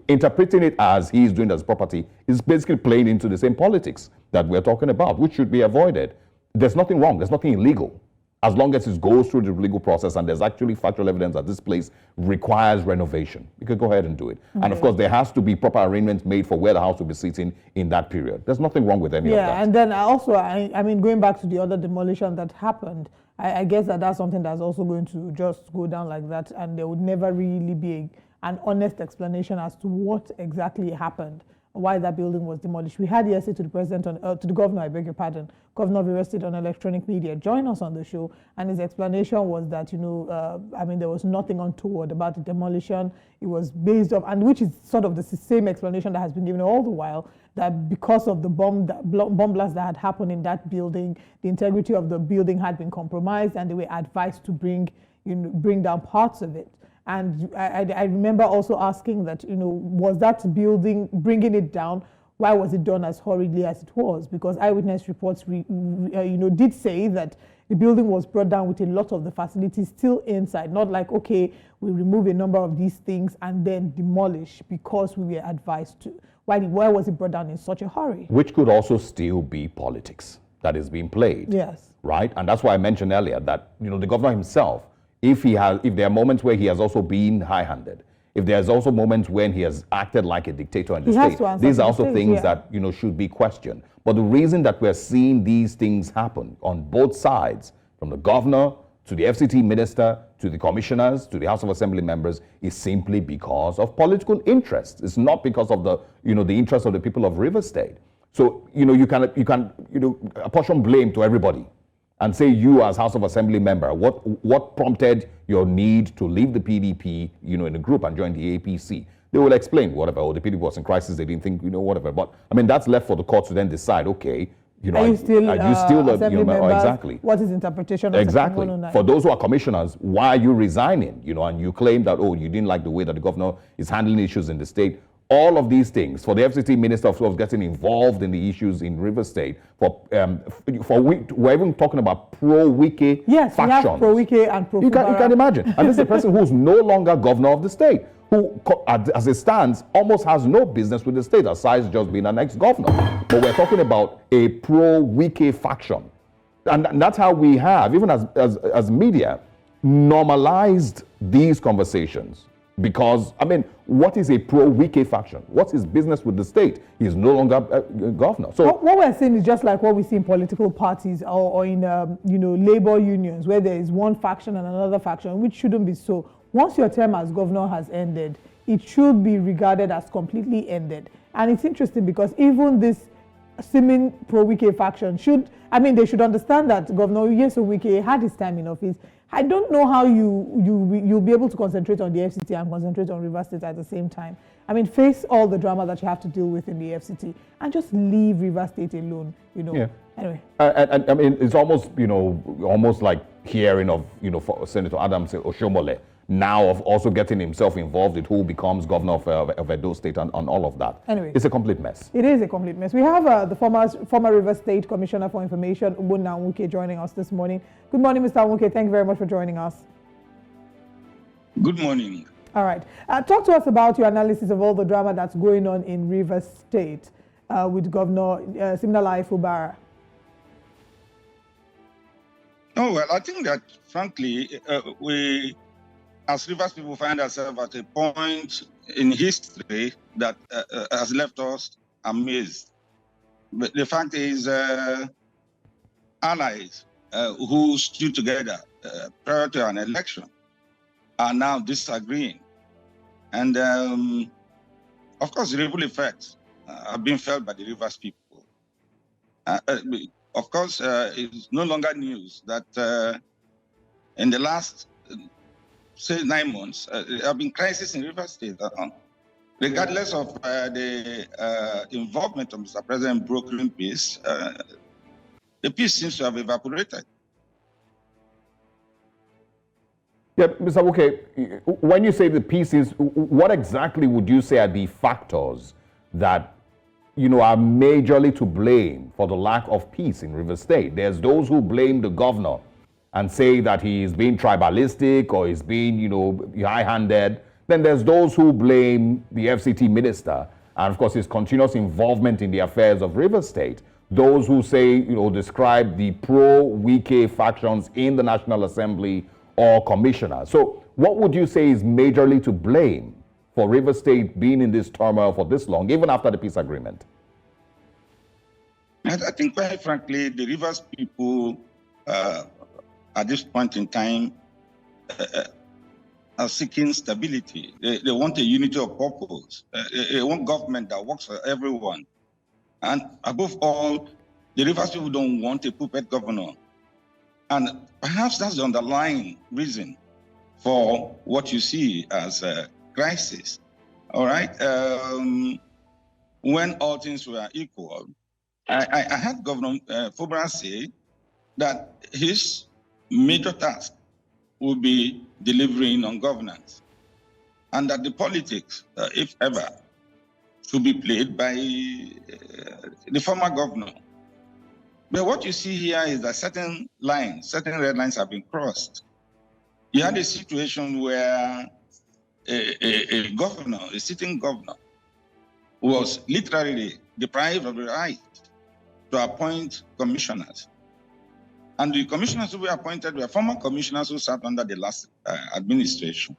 interpreting it as he's doing it as property is basically playing into the same politics that we're talking about, which should be avoided. There's nothing wrong. There's nothing illegal. As long as it goes through the legal process and there's actually factual evidence that this place requires renovation, you could go ahead and do it. Okay. And of course, there has to be proper arrangements made for where the house will be sitting in that period. There's nothing wrong with any of that. Yeah, and then going back to the other demolition that happened, I guess that's something that's also going to just go down like that, and there would never really be an honest explanation as to what exactly happened, why that building was demolished. We had yesterday to the president, to the governor, I beg your pardon, Governor of Rivers State on electronic media, join us on the show, and his explanation was that, there was nothing untoward about the demolition. It was based off, and which is sort of the same explanation that has been given all the while, that because of the bomb blast that had happened in that building, the integrity of the building had been compromised, and they were advised to bring down parts of it. And I remember also asking that, was that building, bringing it down, why was it done as hurriedly as it was? Because eyewitness reports, did say that the building was brought down with a lot of the facilities still inside. Not like, okay, we remove a number of these things and then demolish because we were advised to. Why was it brought down in such a hurry? Which could also still be politics that is being played. Yes. Right? And that's why I mentioned earlier that, the governor himself, if there are moments where he has also been high-handed, if there's also moments when he has acted like a dictator in the state, these are also things that should be questioned. But the reason that we're seeing these things happen on both sides, from the governor to the FCT minister to the commissioners to the House of Assembly members, is simply because of political interests. It's not because of the the interests of the people of Rivers State. So you can apportion blame to everybody and say, you as House of Assembly member, what prompted your need to leave the PDP, in the group and join the APC? they will explain whatever. Or the PDP was in crisis, they didn't think, whatever. But I mean, that's left for the court to then decide. Okay, are you still assembly members? Exactly. What is interpretation of exactly? Section 109? For those who are commissioners, why are you resigning? And you claim that you didn't like the way that the governor is handling issues in the state. All of these things, for the FCT minister of getting involved in the issues in Rivers State, we're even talking about pro-Wike yes, factions. Yes, we have pro-Wike and pro-Fabura. You can imagine. And this is a person who's no longer governor of the state, who, as it stands, almost has no business with the state, aside just being an ex-governor. But we're talking about a pro-Wike faction. And that's how we have, even as media, normalized these conversations. Because, I mean, what is a pro-Wike faction? What's his business with the state? He's no longer governor. So what we're saying is just like what we see in political parties or in, labor unions, where there is one faction and another faction, which shouldn't be so. Once your term as governor has ended, it should be regarded as completely ended. And it's interesting because even this seeming pro-Wike faction they should understand that Governor Wike had his time in office. I don't know how you'll be able to concentrate on the FCT and concentrate on Rivers State at the same time. I mean, face all the drama that you have to deal with in the FCT and just leave Rivers State alone, Yeah. Anyway. And I mean, it's almost, almost like hearing of, for Senator Adams Oshomole now of also getting himself involved in who becomes governor of Edo State and all of that. Anyway. It's a complete mess. It is a complete mess. We have the former Rivers State Commissioner for Information, Ubunna Nwuke, joining us this morning. Good morning, Mr. Nwuke. Thank you very much for joining us. Good morning. All right. Talk to us about your analysis of all the drama that's going on in Rivers State with Governor Siminalayi Fubara. Oh, well, I think that, frankly, we, as Rivers people, find ourselves at a point in history that has left us amazed. But the fact is, allies who stood together prior to an election are now disagreeing. And of course, the ripple effects have been felt by the Rivers people. Of course, it's no longer news that in the last, say, 9 months, there have been crises in Rivers State. Regardless of the involvement of Mr. President in brokering peace, the peace seems to have evaporated. Yeah, Mr. Nwuke, when you say the pieces, what exactly would you say are the factors that, are majorly to blame for the lack of peace in Rivers State? There's those who blame the governor and say that he's being tribalistic or he's being, high-handed. Then there's those who blame the FCT minister and, of course, his continuous involvement in the affairs of Rivers State. Those who say, describe the pro-Wike factions in the National Assembly or commissioners. So what would you say is majorly to blame for Rivers State being in this turmoil for this long, even after the peace agreement? I think, quite frankly, the Rivers people at this point in time are seeking stability. They want a unity of purpose. They want government that works for everyone. And above all, the Rivers people don't want a puppet governor. And perhaps that's the underlying reason for what you see as a crisis. All right. When all things were equal, I had Governor Fabura say that his major task would be delivering on governance, and that the politics, if ever, should be played by the former governor. But what you see here is that certain red lines have been crossed. You had a situation where a governor, a sitting governor, was literally deprived of the right to appoint commissioners. And the commissioners who were appointed were former commissioners who sat under the last administration.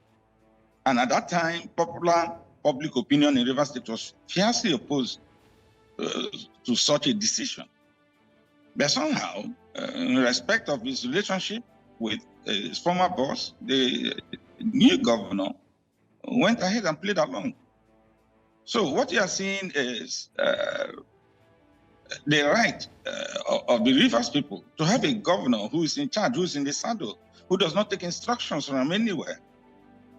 And at that time, popular public opinion in Rivers State was fiercely opposed to such a decision. But somehow, in respect of his relationship with his former boss, the new governor went ahead and played along. So what you are seeing is the right of the Rivers people to have a governor who is in charge, who is in the saddle, who does not take instructions from anywhere.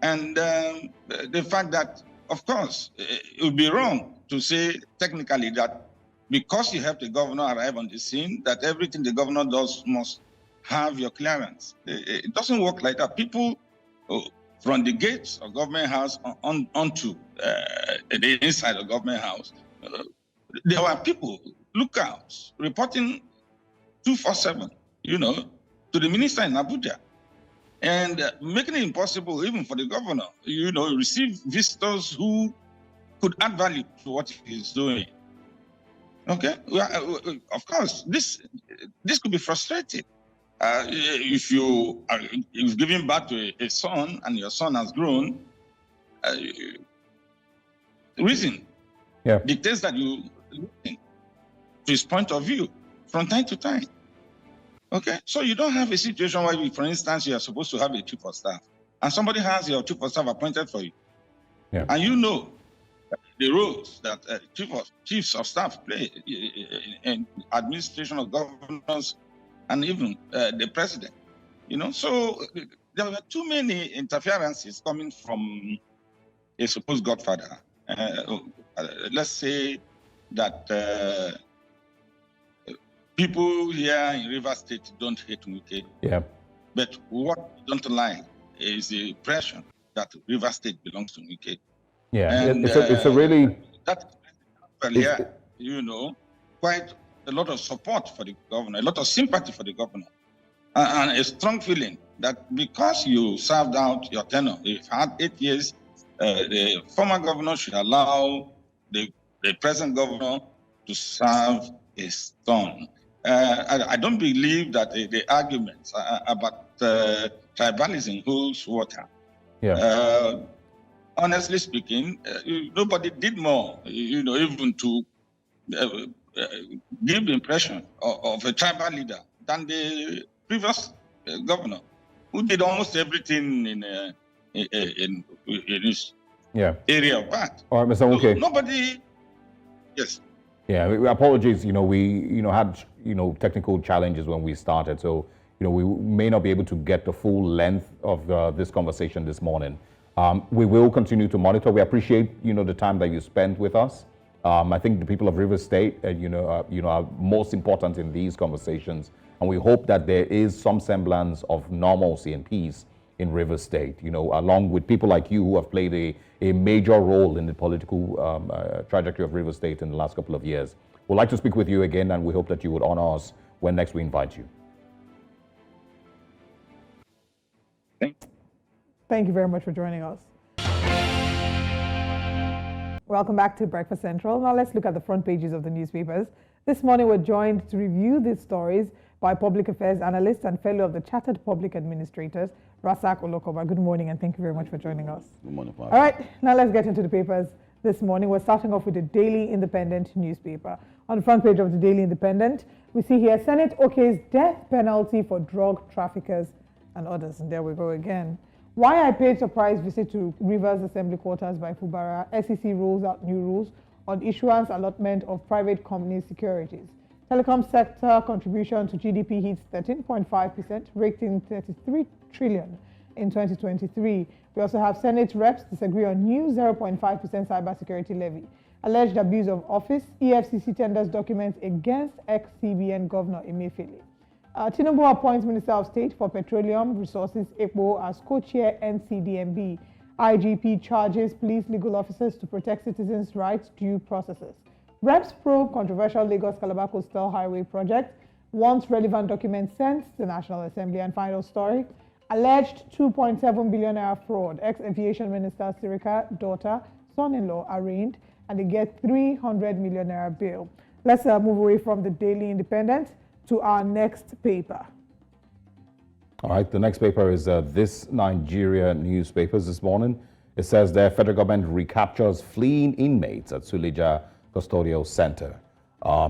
And the fact that of course, it would be wrong to say technically that because you have the governor arrive on the scene, that everything the governor does must have your clearance. It doesn't work like that. People from the gates of government house onto the inside of government house, there were people, lookouts, reporting 247, to the minister in Abuja, and making it impossible even for the governor, receive visitors who could add value to what he's doing. Okay, of course, this could be frustrating. If you've given birth to a son and your son has grown, reason dictates that you listen to his point of view from time to time. Okay, so you don't have a situation where, for instance, you are supposed to have a chief of staff, and somebody has your chief of staff appointed for you, and you know the roles that chiefs of staff play in administration of governors and even the president. So there were too many interferences coming from a supposed godfather. Let's say that people here in River State don't hate Wike. Yeah. But what they don't like is the impression that River State belongs to Wike. Yeah, and, it's a really... That, quite a lot of support for the governor, a lot of sympathy for the governor, and a strong feeling that because you served out your tenure, you've had 8 years, the former governor should allow the present governor to serve his term. I don't believe that the arguments about tribalism holds water. Yeah. Honestly speaking, nobody did more, even to give the impression of a tribal leader than the previous governor, who did almost everything in his area of part. All right, Mr. Wike. Nobody, yes. Yeah, apologies. We had technical challenges when we started, so we may not be able to get the full length of this conversation this morning. We will continue to monitor. We appreciate the time that you spent with us. I think the people of River State, are most important in these conversations, and we hope that there is some semblance of normalcy and peace in River State. Along with people like you who have played a major role in the political trajectory of River State in the last couple of years. We'd like to speak with you again, and we hope that you would honor us when next we invite you. Thank you very much for joining us. Welcome back to Breakfast Central. Now let's look at the front pages of the newspapers. This morning we're joined to review these stories by public affairs analyst and fellow of the Chartered Public Administrators, Rasak Olokoba. Good morning and thank you very much for joining us. Good morning, Father. All right, now let's get into the papers this morning. We're starting off with the Daily Independent newspaper. On the front page of the Daily Independent, we see here, Senate okays death penalty for drug traffickers and others. And there we go again. Why I paid surprise visit to Rivers Assembly Quarters by Fabura. SEC rolls out new rules on issuance allotment of private company securities. Telecom sector contribution to GDP hits 13.5%, raked in 33 trillion in 2023. We also have Senate reps disagree on new 0.5% cybersecurity levy. Alleged abuse of office, EFCC tenders documents against ex-CBN Governor Emefiele. Tinubu appoints Minister of State for Petroleum Resources EPO as co-chair NCDMB. IGP charges police legal officers to protect citizens' rights due processes. Reps probe controversial Lagos-Calabar Coastal Highway project. Wants relevant documents sent to the National Assembly. And final story, alleged 2.7 billion naira fraud. Ex-Aviation Minister Sirika, daughter, son-in-law arraigned, and they get 300 million naira bail. Let's move away from the Daily Independent to our next paper. All right, the next paper is This Nigeria newspapers this morning. It says the federal government recaptures fleeing inmates at Suleja Custodial Center.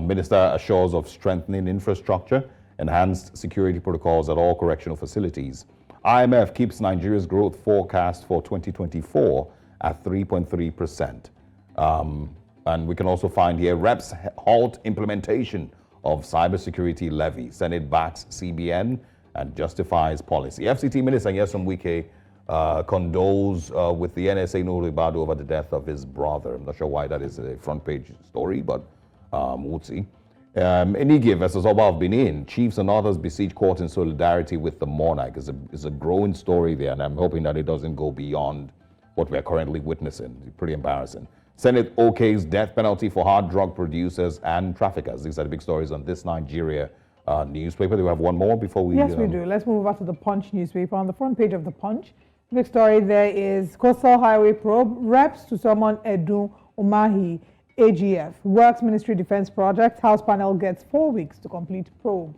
Minister assures of strengthening infrastructure, enhanced security protocols at all correctional facilities. IMF keeps Nigeria's growth forecast for 2024 at 3.3%. And we can also find here, reps halt implementation of cybersecurity levy. Senate backs CBN and justifies policy. FCT Minister Nyesom Wike condoles with the NSA Nuribadu over the death of his brother. I'm not sure why that is a front page story, but we'll see. Enige versus Oba of Benin, chiefs and others besiege court in solidarity with the monarch. Is a growing story there, and I'm hoping that it doesn't go beyond what we're currently witnessing. It's pretty embarrassing. Senate okays death penalty for hard drug producers and traffickers. These are the big stories on this Nigeria newspaper. Do we have one more before we... Yes, we do. Let's move over to the Punch newspaper. On the front page of the Punch, the big story there is Coastal Highway probe, reps to summon Edu Umahi, AGF, Works Ministry Defense Project, House panel gets 4 weeks to complete probe.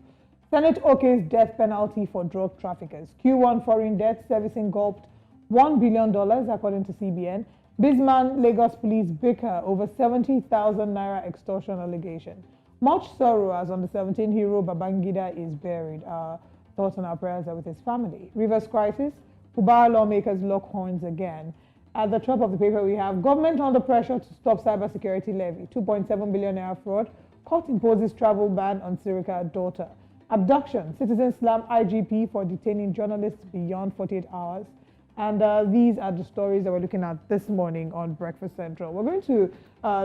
Senate okays death penalty for drug traffickers. Q1 foreign debt servicing gulped $1 billion, according to CBN. Bisman, Lagos police bicker over 70,000 Naira extortion allegation. Much sorrow as on the 17th hero Babangida is buried. Our thoughts and our prayers are with his family. Rivers crisis, Fubara lawmakers lock horns again. At the top of the paper, we have government under pressure to stop cybersecurity levy. 2.7 billion Naira fraud. Court imposes travel ban on Sirika daughter. Abduction. Citizens slam IGP for detaining journalists beyond 48 hours. And these are the stories that we're looking at this morning on Breakfast Central. We're going to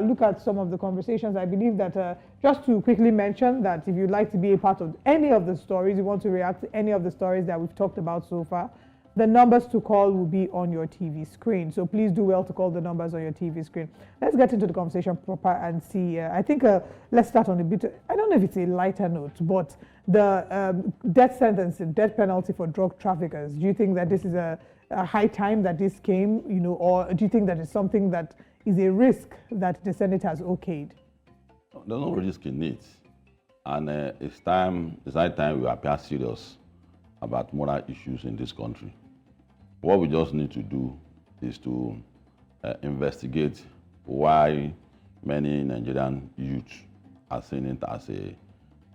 look at some of the conversations. I believe that just to quickly mention that if you'd like to be a part of any of the stories, you want to react to any of the stories that we've talked about so far, the numbers to call will be on your TV screen. So please do well to call the numbers on your TV screen. Let's get into the conversation proper and see. I think let's start on a bit, I don't know if it's a lighter note, but the death sentence, death penalty for drug traffickers. Do you think that this is a high time that this came, or do you think that it's something that is a risk that the Senate has okayed? There's no risk in it. And it's high time we appear serious about moral issues in this country. What we just need to do is to investigate why many Nigerian youth are seeing it as a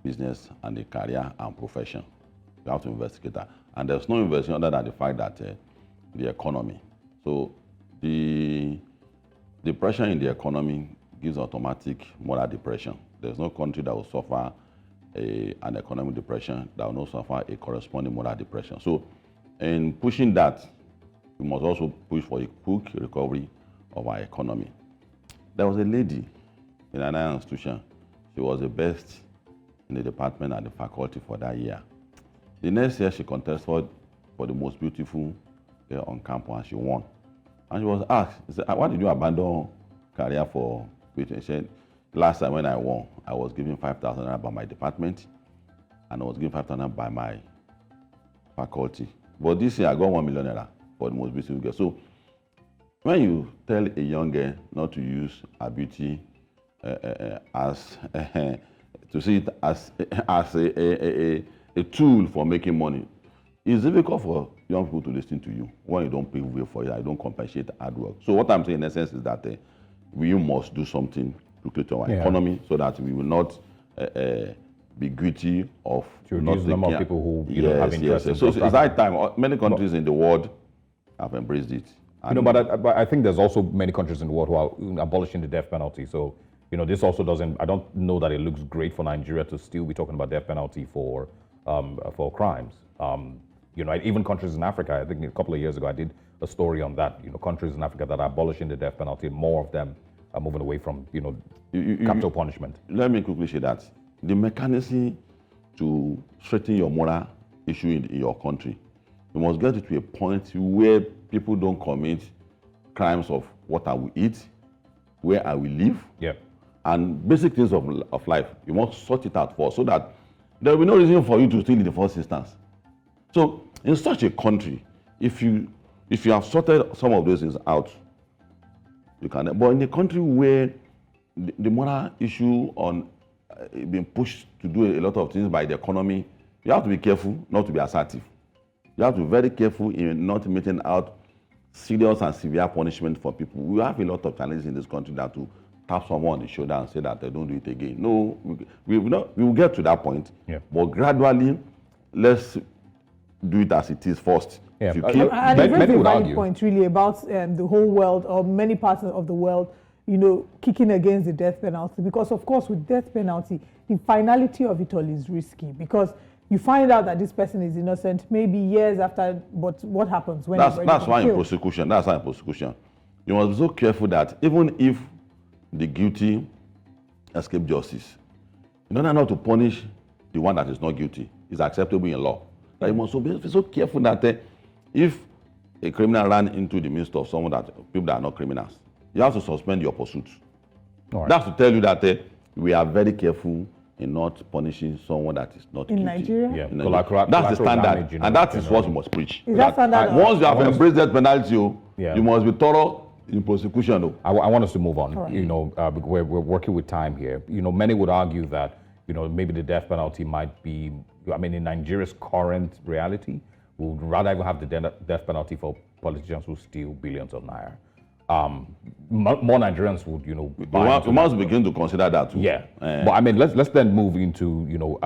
business and a career and profession. We have to investigate that. And there's no investigation other than the fact that the economy. So the depression in the economy gives automatic moral depression. There's no country that will suffer an economic depression that will not suffer a corresponding moral depression. So in pushing that, we must also push for a quick recovery of our economy. There was a lady in an institution. She was the best in the department and the faculty for that year. The next year, she contested for the most beautiful girl on campus, and she won. And she was asked, why did you abandon career for beauty? She said, last time when I won, I was given 5,000 Naira by my department, and I was given 5,000 Naira by my faculty. But this year, I got 1 million Naira for the most beautiful girl. So when you tell a young girl not to use her beauty as to see it as a tool for making money, it's difficult for young people to listen to you when you don't pay way for it, you don't compensate hard work. So what I'm saying in essence is that we must do something to create our economy so that we will not be guilty of to reduce the number of people who have interest. Yes. So it's high time. Many countries in the world have embraced it. But I think there's also many countries in the world who are abolishing the death penalty. So this also doesn't. I don't know that it looks great for Nigeria to still be talking about death penalty for crimes. Even countries in Africa. I think a couple of years ago I did a story on that. Countries in Africa that are abolishing the death penalty, more of them are moving away from capital punishment. Let me quickly say that the mechanism to straighten your moral issue in your country, you must get it to a point where people don't commit crimes of what I will eat, where I will live, and basic things of life. You must sort it out first so that there will be no reason for you to steal in the first instance. So in such a country, if you have sorted some of those things out, you can. But in a country where the moral issue on being pushed to do a lot of things by the economy, you have to be careful not to be assertive. You have to be very careful in not meting out serious and severe punishment for people. We have a lot of challenges in this country that to tap someone on the shoulder and say that they don't do it again. No, we will get to that point. But gradually, let's do it as it is first. And it's a valid point really about the whole world or many parts of the world, kicking against the death penalty. Because of course with death penalty, the finality of it all is risky because, you find out that this person is innocent maybe years after, but what happens when That's why in killed? prosecution, you must be so careful that even if the guilty escape justice, in order not to punish the one that is not guilty, is acceptable in law. That you must be so careful that if a criminal ran into the midst of someone people that are not criminals, you have to suspend your pursuit. Right. That's to tell you that we are very careful in not punishing someone that is not guilty. Nigeria? Yeah. That's the standard, damage, you know, and that is what you must preach. Is that standard? Once you have embraced that penalty, Yeah. you must be thorough in prosecution. I want us to move on. Right. You know, we're working with time here. You know, many would argue that, you know, maybe the death penalty might be, I mean, in Nigeria's current reality, we would rather even have the death penalty for politicians who steal billions of naira. More Nigerians would, you know, we must begin to consider that too. Yeah, but I mean, let's then move into, you know,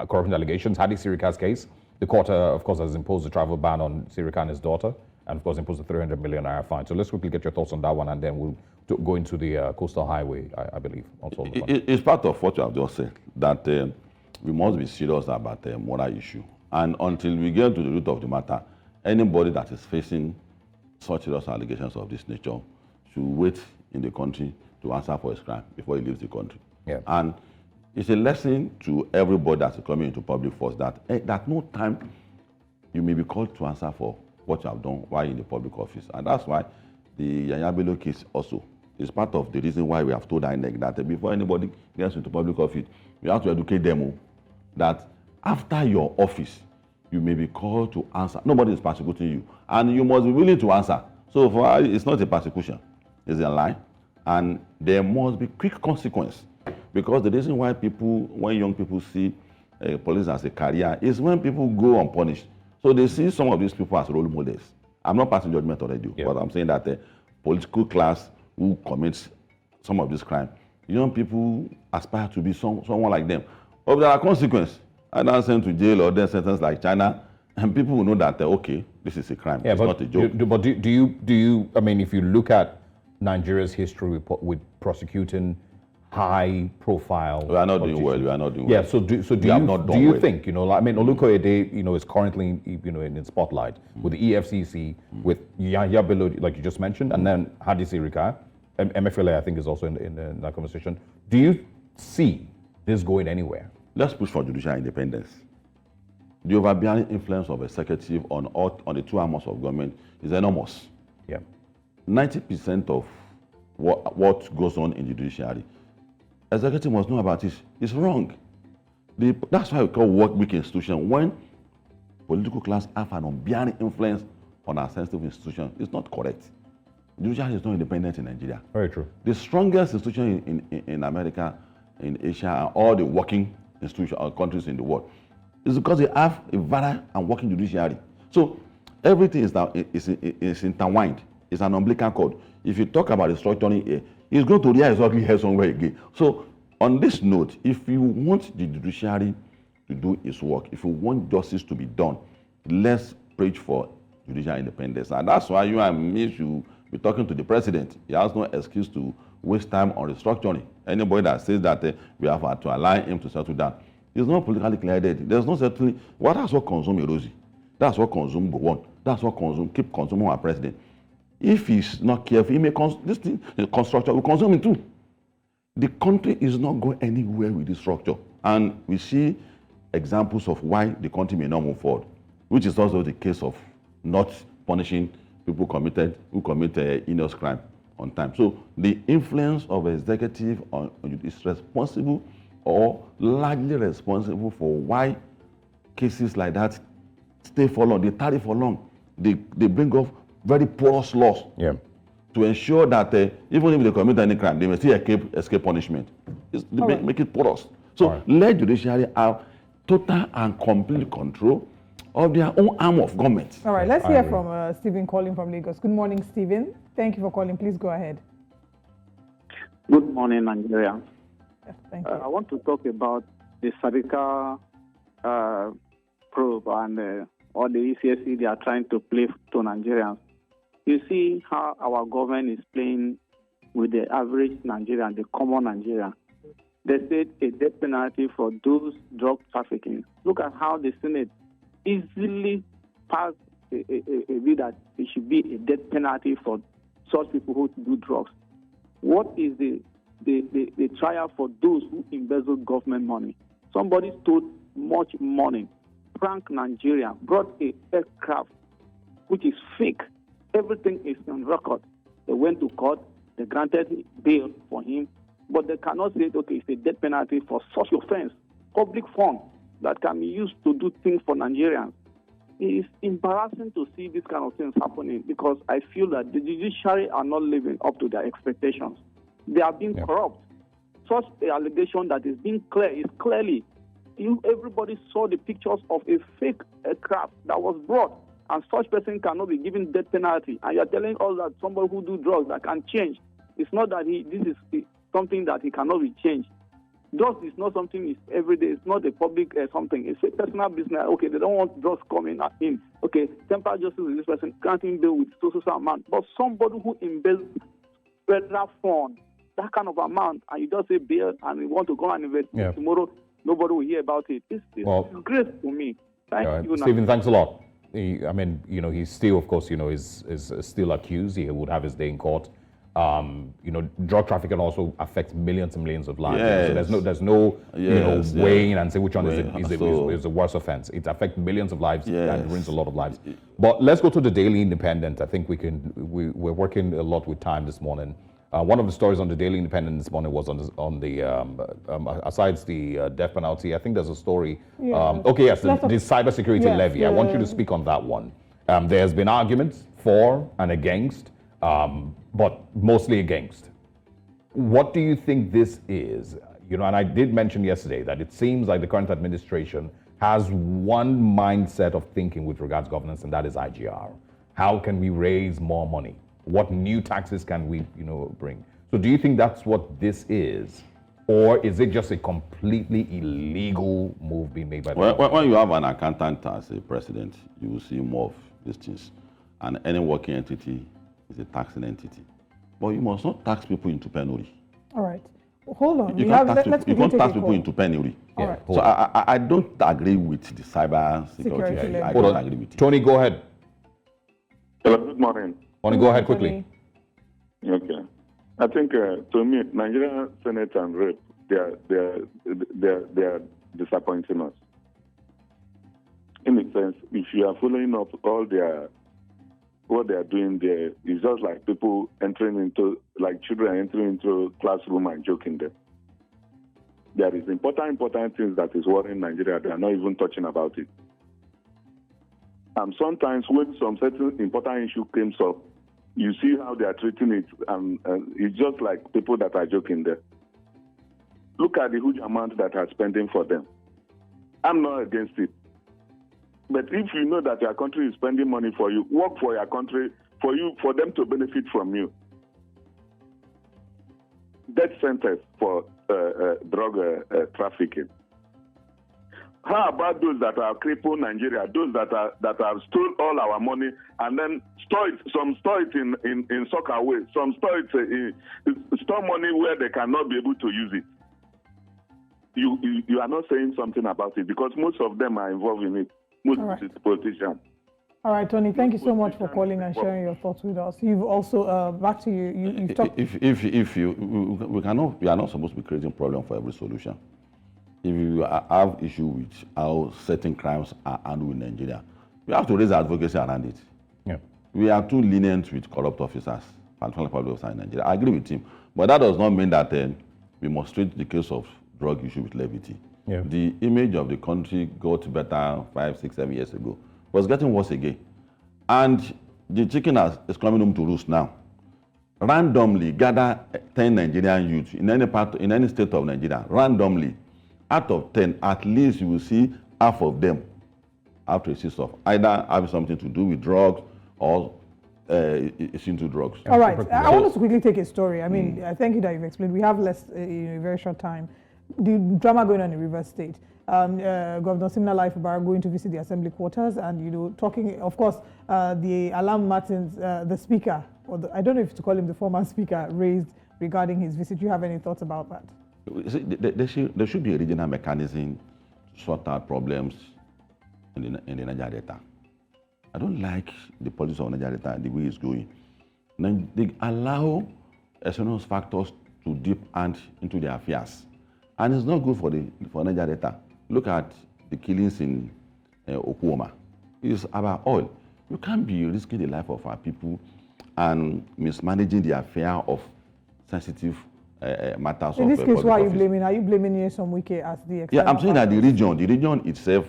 corruption allegations. Hadi Sirika's case, the court, of course, has imposed a travel ban on Sirika and his daughter, and of course, imposed a 300 million naira fine. So let's quickly get your thoughts on that one, and then we'll go into the coastal highway, I believe. Also, it's part of what you have just said, that we must be serious about the moral issue. And until we get to the root of the matter, anybody that is facing such serious allegations of this nature should wait in the country to answer for his crime before he leaves the country. Yeah. And it's a lesson to everybody that's coming into public force that at no time you may be called to answer for what you have done while in the public office. And that's why the Yaya Bello case also is part of the reason why we have told INEC that before anybody gets into public office, we have to educate them that after your office, you may be called to answer. Nobody is persecuting you. And you must be willing to answer. So for us, it's not a persecution. It's a lie. And there must be quick consequence. Because the reason why when young people see police as a career is when people go unpunished. So they see some of these people as role models. I'm not passing judgment already, but I'm saying that the political class who commits some of this crime, young people aspire to be someone like them. But there are consequences. Either sent to jail or then sentenced like China, and people will know that, okay, this is a crime. Yeah, it's not a joke. But do you, I mean, if you look at Nigeria's history with prosecuting high-profile... We are not doing well. We are not doing well. Yeah, so do you think, you know, like, I mean, Olukoyede, you know, is currently, you know, in spotlight with the EFCC, with Yaya Bello, like you just mentioned, and then Hadi Sirika, MFLA, I think, is also in that conversation. Do you see this going anywhere? Let's push for judicial independence. The overbearing influence of executive on the two arms of government is enormous. Yeah, 90% of what goes on in the judiciary, executive must know about it. It's wrong. That's why we call work weak institution. When political class have an unbearing influence on our sensitive institution, it's not correct. The judiciary is not independent in Nigeria. Very true. The strongest institution in America, in Asia, and all the working institutions or countries in the world is because they have a valid and working judiciary. So everything is intertwined. It's an umbilical cord. If you talk about restructuring here, it's going to rear its ugly head somewhere again. So on this note, if you want the judiciary to do its work, if you want justice to be done, let's preach for judicial independence. And that's why you and me should be talking to the president. He has no excuse to waste time on restructuring. Anybody that says that we have to allow him to settle down is not politically clear-headed. There's no certainly. That's what consume Erosi. That's what consume go on. That's what keep consuming our president. If he's not careful, he may this thing, the construction will consume him too. The country is not going anywhere with this structure, and we see examples of why the country may not move forward, which is also the case of not punishing people who commit heinous crime on time. So the influence of executive is responsible or largely responsible for why cases like that stay for long. They tarry for long. They bring up very porous laws to ensure that even if they commit any crime, they may still escape punishment. Make it porous. So let judiciary have total and complete control of their own arm of government. All right, let's hear from Stephen calling from Lagos. Good morning, Stephen. Thank you for calling. Please go ahead. Good morning, Nigeria. Yes, thank you. I want to talk about the Sirika probe and all the ECSC they are trying to play to Nigerians. You see how our government is playing with the average Nigerian, the common Nigerian. they said a death penalty for those drug trafficking. Look at how the Senate easily passed a bill that it should be a death penalty for such people who do drugs. What is the trial for those who embezzle government money? Somebody stole much money, pranked Nigeria, brought a aircraft which is fake. Everything is on record. They went to court, they granted bail for him, but they cannot say, okay, it's a death penalty for such offense. Public fund that can be used to do things for Nigerians. It is embarrassing to see this kind of things happening because I feel that the judiciary are not living up to their expectations. They are being corrupt. Such an allegation that is being clear is clearly, everybody saw the pictures of a fake aircraft that was brought, and such person cannot be given death penalty. And you are telling us that somebody who do drugs that can change. It's not that this is something that he cannot be changed. Drugs is not something is every day. It's not a public something. It's a personal business. Okay, they don't want drugs coming in. Okay, temporary justice with this person, granting bail with social amount. But somebody who embezzles federal fund, that kind of amount, and you just say bail and you want to go and investigate tomorrow, nobody will hear about it. It's great for me. Thank you. Stephen, thanks a lot. He's still, of course, is still accused. He would have his day in court. Drug trafficking also affects millions and millions of lives. Yes. So there's no weighing and say which one is the worst offense. It affects millions of lives and ruins a lot of lives. But let's go to the Daily Independent. I think we're working a lot with time this morning. One of the stories on the Daily Independent this morning was on the asides the death penalty. I think there's a story. The cybersecurity levy. I want you to speak on that one. There's been arguments for and against, but mostly against. What do you think this is? And I did mention yesterday that it seems like the current administration has one mindset of thinking with regards to governance, and that is IGR. How can we raise more money? What new taxes can we, bring? So do you think that's what this is? Or is it just a completely illegal move being made by the government? When you have an accountant as a president, you will see more of these things. And any working entity is a taxing entity. But you must not tax people into penury. All right. Hold on. You can't tax people into penury. All right. So I don't agree with the cyber security. I don't agree with it. Tony, go ahead. Hello, good morning. Tony, go ahead quickly. Okay. I think, to me, Nigerian Senate and Rep, they are disappointing us. In a sense, if you are following up what they are doing there, it's just like people children entering into classroom and joking them. There is important things that is worrying Nigeria. They are not even touching about it. And sometimes when some certain important issue comes up, you see how they are treating it, and it's just like people that are joking there. Look at the huge amount that are spending for them. I'm not against it. But if you know that your country is spending money for you, work for your country, for them to benefit from you. Death sentence for drug trafficking. How about those that are crippled Nigeria, those that have stole all our money and then some store it in soccer way, some store money where they cannot be able to use it. You are not saying something about it because most of them are involved in it. Most politicians. All right, Tony, thank you so much for calling and sharing your thoughts with us. You've also, back to you, you've talked... We are not supposed to be creating problem for every solution. If you have issue with how certain crimes are handled in Nigeria, we have to raise advocacy around it. Yeah. We are too lenient with corrupt officers, particularly public officers in Nigeria. I agree with him, but that does not mean that we must treat the case of drug issue with levity. Yeah. The image of the country got better 5, 6, 7 years ago. It was getting worse again. And the chicken is coming home to roost now. Randomly gather 10 Nigerian youth in any state of Nigeria, randomly. Out of 10, at least you will see half of them have traces of either having something to do with drugs or is into drugs. All right. I want us to quickly take a story. I mean, thank you that you've explained. We have less, a very short time. The drama going on in Rivers State. Governor Oborevwori going to visit the assembly quarters and, talking, of course, the Alam Martins, the speaker, I don't know if to call him the former speaker, raised regarding his visit. Do you have any thoughts about that? There should be a regional mechanism to sort out problems in the Niger Delta. I don't like the policy of Niger Delta and the way it's going. They allow external factors to dip hand into their affairs. And it's not good for Niger Delta. Look at the killings in Okwoma. It's about oil. You can't be risking the life of our people and mismanaging the affair of sensitive matters. In this case, why are you blaming? Are you blaming Nyesom Wike as the external? Yeah, I'm saying that the region itself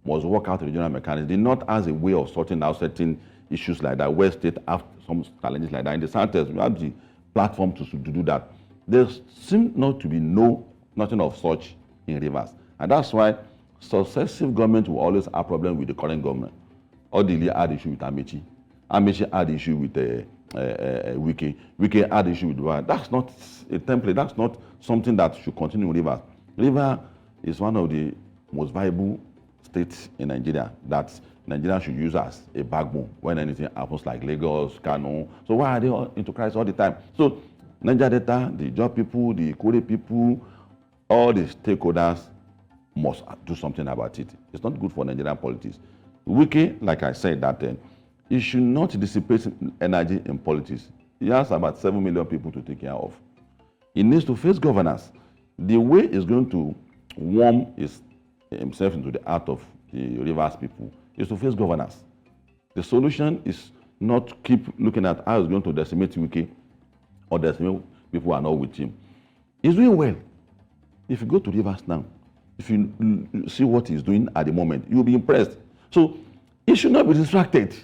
must work out a regional mechanism. They not as a way of sorting out certain issues like that, where state have some challenges like that. In the Southwest, we have the platform to do that. There seems not to be nothing of such in Rivers. And that's why successive governments will always have problems with the current government. Odili had issue with Amechi. Amechi had issue with Wike. Wike had issue with Dubai. That's not a template. That's not something that should continue in Rivers. Rivers is one of the most viable states in Nigeria that Nigeria should use as a backbone when anything happens, like Lagos, Kano. So why are they all into crisis all the time? So Niger Delta, the job people, the Kore people, all the stakeholders must do something about it. It's not good for Nigerian politics. Wike, like I said, that he should not dissipate energy in politics. He has about 7 million people to take care of. He needs to face governance. The way he's going to warm himself into the heart of the Rivers people is to face governance. The solution is not keep looking at how he's going to decimate Wike or decimate people who are not with him. He's doing well. If you go to Rivers now, if you see what he's doing at the moment, you'll be impressed. So he should not be distracted.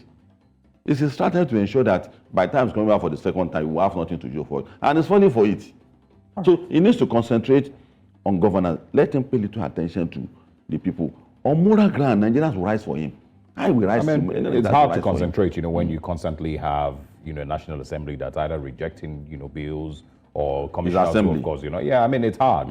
He's distracted to ensure that by the time he's coming back for the second time, he will have nothing to show for it. And he's falling for it. So he needs to concentrate on governance. Let him pay little attention to the people. On moral ground, Nigerians will rise for him. I will rise for him. It's hard to concentrate, when you constantly have, a National Assembly that's either rejecting, bills or commissioners, of course, Yeah, it's hard.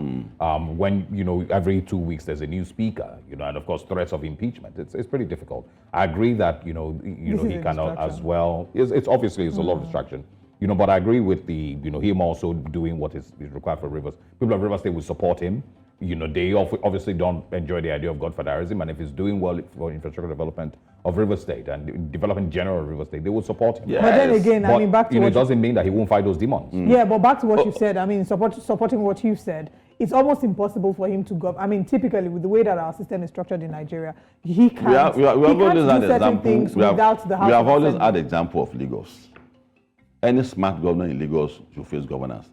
When, every 2 weeks there's a new speaker, and of course threats of impeachment. It's pretty difficult. I agree that, he cannot as well. It's obviously a lot of distraction. But I agree with him also doing what is required for Rivers. People of Rivers State will support him. They obviously don't enjoy the idea of godfatherism, and if he's doing well for infrastructure development of Rivers State and developing general Rivers State, they will support him. Yes. But then again, back to it doesn't mean that he won't fight those demons. Yeah, but back to what you said, supporting what you said, it's almost impossible for him to go. Typically, with the way that our system is structured in Nigeria, he can't. We have always had examples. We have always had example of Lagos. Any smart governor in Lagos should face governance.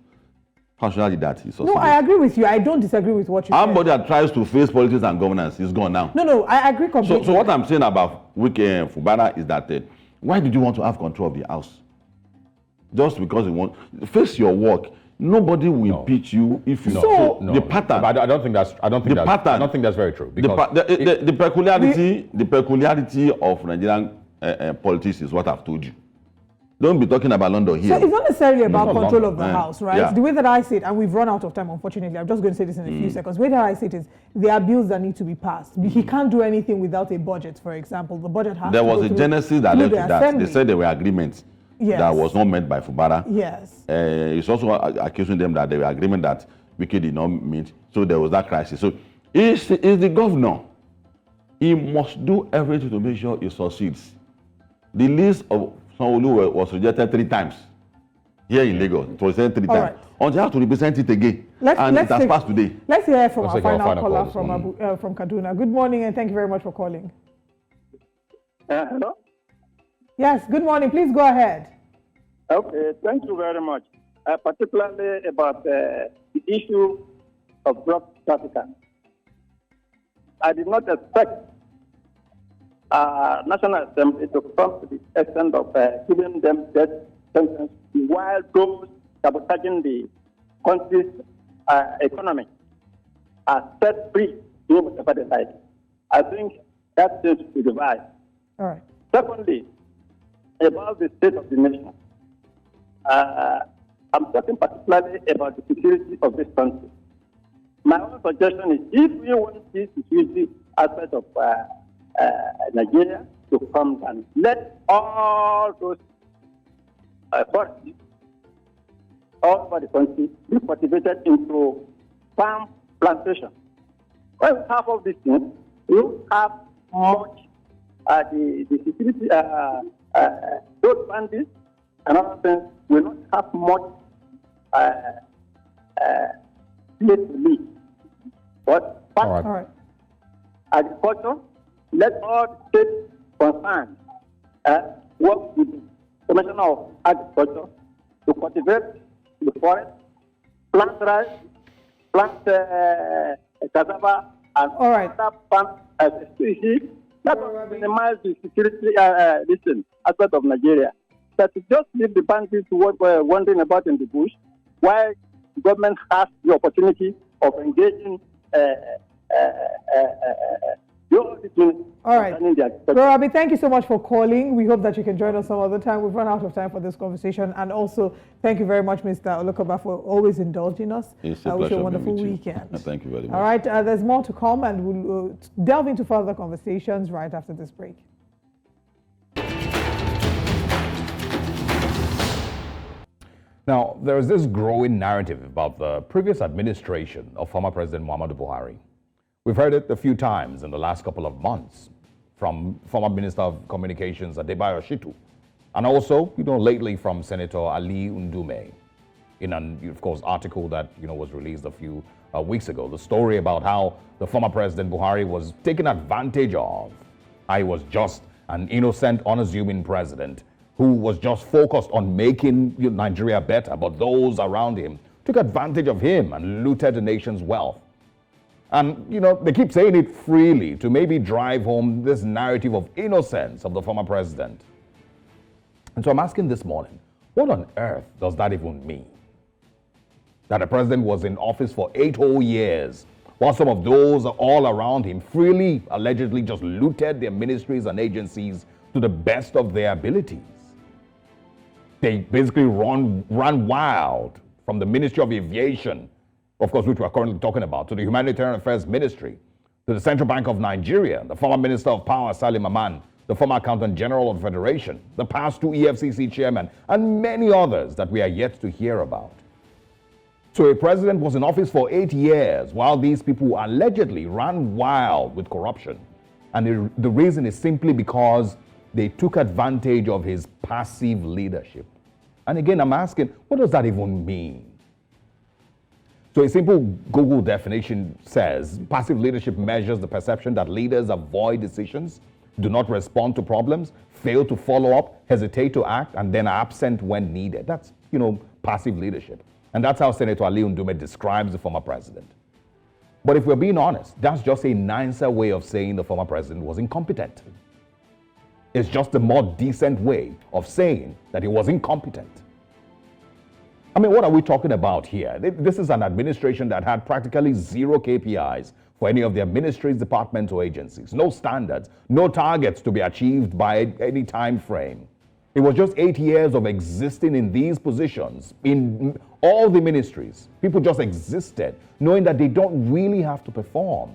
Partially that is no, I agree with you. I don't disagree with what you said. Somebody that tries to face politics and governance is gone now. No, I agree completely. So what I'm saying about Wike and Fabura is that why did you want to have control of the house? Just because you want face your work. Nobody will impeach you if you the pattern. But I don't think that's very true. Because the peculiarity of Nigerian politics is what I've told you. Don't be talking about London here. So it's not necessarily about control of the house, right? Yeah. The way that I see it, and we've run out of time, unfortunately, I'm just going to say this in a few seconds. The way that I see it is there are bills that need to be passed. He can't do anything without a budget, for example. The budget has There was a genesis that led to that. They said there were agreements that was not met by Fabura. Yes. He's also accusing them that there were agreements that Wike did not meet. So there was that crisis. So he's the governor. He must do everything to make sure he succeeds. The list of Sanwo-Olu was rejected 3 times here in Lagos. It was rejected 3 times. Right. Until you have to represent it again. It has passed today. Let's hear from our final caller from Kaduna. Good morning and thank you very much for calling. Hello? Yes, good morning. Please go ahead. Okay, thank you very much. Particularly about the issue of drug trafficking. I did not expect National Assembly to come to the extent of giving them death sentence while those sabotaging the country's economy are set free to do whatever they like. I think that needs to be revised. All right. Secondly, about the state of the nation, I'm talking particularly about the security of this country. My own suggestion is if we want this security aspect of Nigeria to come down, let all those forces all over the country be cultivated into palm plantation. When we have all these things, we don't have much the security, those bandits and other things will not have much place to live. But All right. agriculture, let all states concerned work with the Commissioner of Agriculture to cultivate the forest, plant rice, plant cassava, and other plant species. That will minimize the security aspect of Nigeria. That to just leave the bandits to what we're wandering about in the bush, while the government has the opportunity of engaging all right. Rorabi, thank you so much for calling. We hope that you can join us some other time. We've run out of time for this conversation. And also, thank you very much, Mr. Olukoba, for always indulging us. It's a I wish you a pleasure wonderful being with weekend. you. Thank you very much. All right, there's more to come, and we'll delve into further conversations right after this break. Now, there is this growing narrative about the previous administration of former President Muhammadu Buhari. We've heard it a few times in the last couple of months from former Minister of Communications Adebayo Shitu, and also, lately from Senator Ali Ndume in an, of course, article that, was released a few weeks ago. The story about how the former President Buhari was taken advantage of. I was just an innocent, unassuming president who was just focused on making Nigeria better, but those around him took advantage of him and looted the nation's wealth. And, they keep saying it freely to maybe drive home this narrative of innocence of the former president. And so I'm asking this morning, what on earth does that even mean? That the president was in office for 8 whole years, while some of those all around him freely, allegedly just looted their ministries and agencies to the best of their abilities. They basically ran wild from the Ministry of Aviation, of course, which we're currently talking about, to the Humanitarian Affairs Ministry, to the Central Bank of Nigeria, the former Minister of Power, Salim Aman, the former Accountant General of the Federation, the past 2 EFCC chairmen, and many others that we are yet to hear about. So a president was in office for 8 years while these people allegedly ran wild with corruption. And the reason is simply because they took advantage of his passive leadership. And again, I'm asking, what does that even mean? So a simple Google definition says, passive leadership measures the perception that leaders avoid decisions, do not respond to problems, fail to follow up, hesitate to act, and then are absent when needed. That's, passive leadership. And that's how Senator Ali Ndume describes the former president. But if we're being honest, that's just a nicer way of saying the former president was incompetent. It's just a more decent way of saying that he was incompetent. I mean, what are we talking about here? This is an administration that had practically zero KPIs for any of their ministries, departments, or agencies. No standards, no targets to be achieved by any time frame. It was just 8 years of existing in these positions, in all the ministries. People just existed, knowing that they don't really have to perform.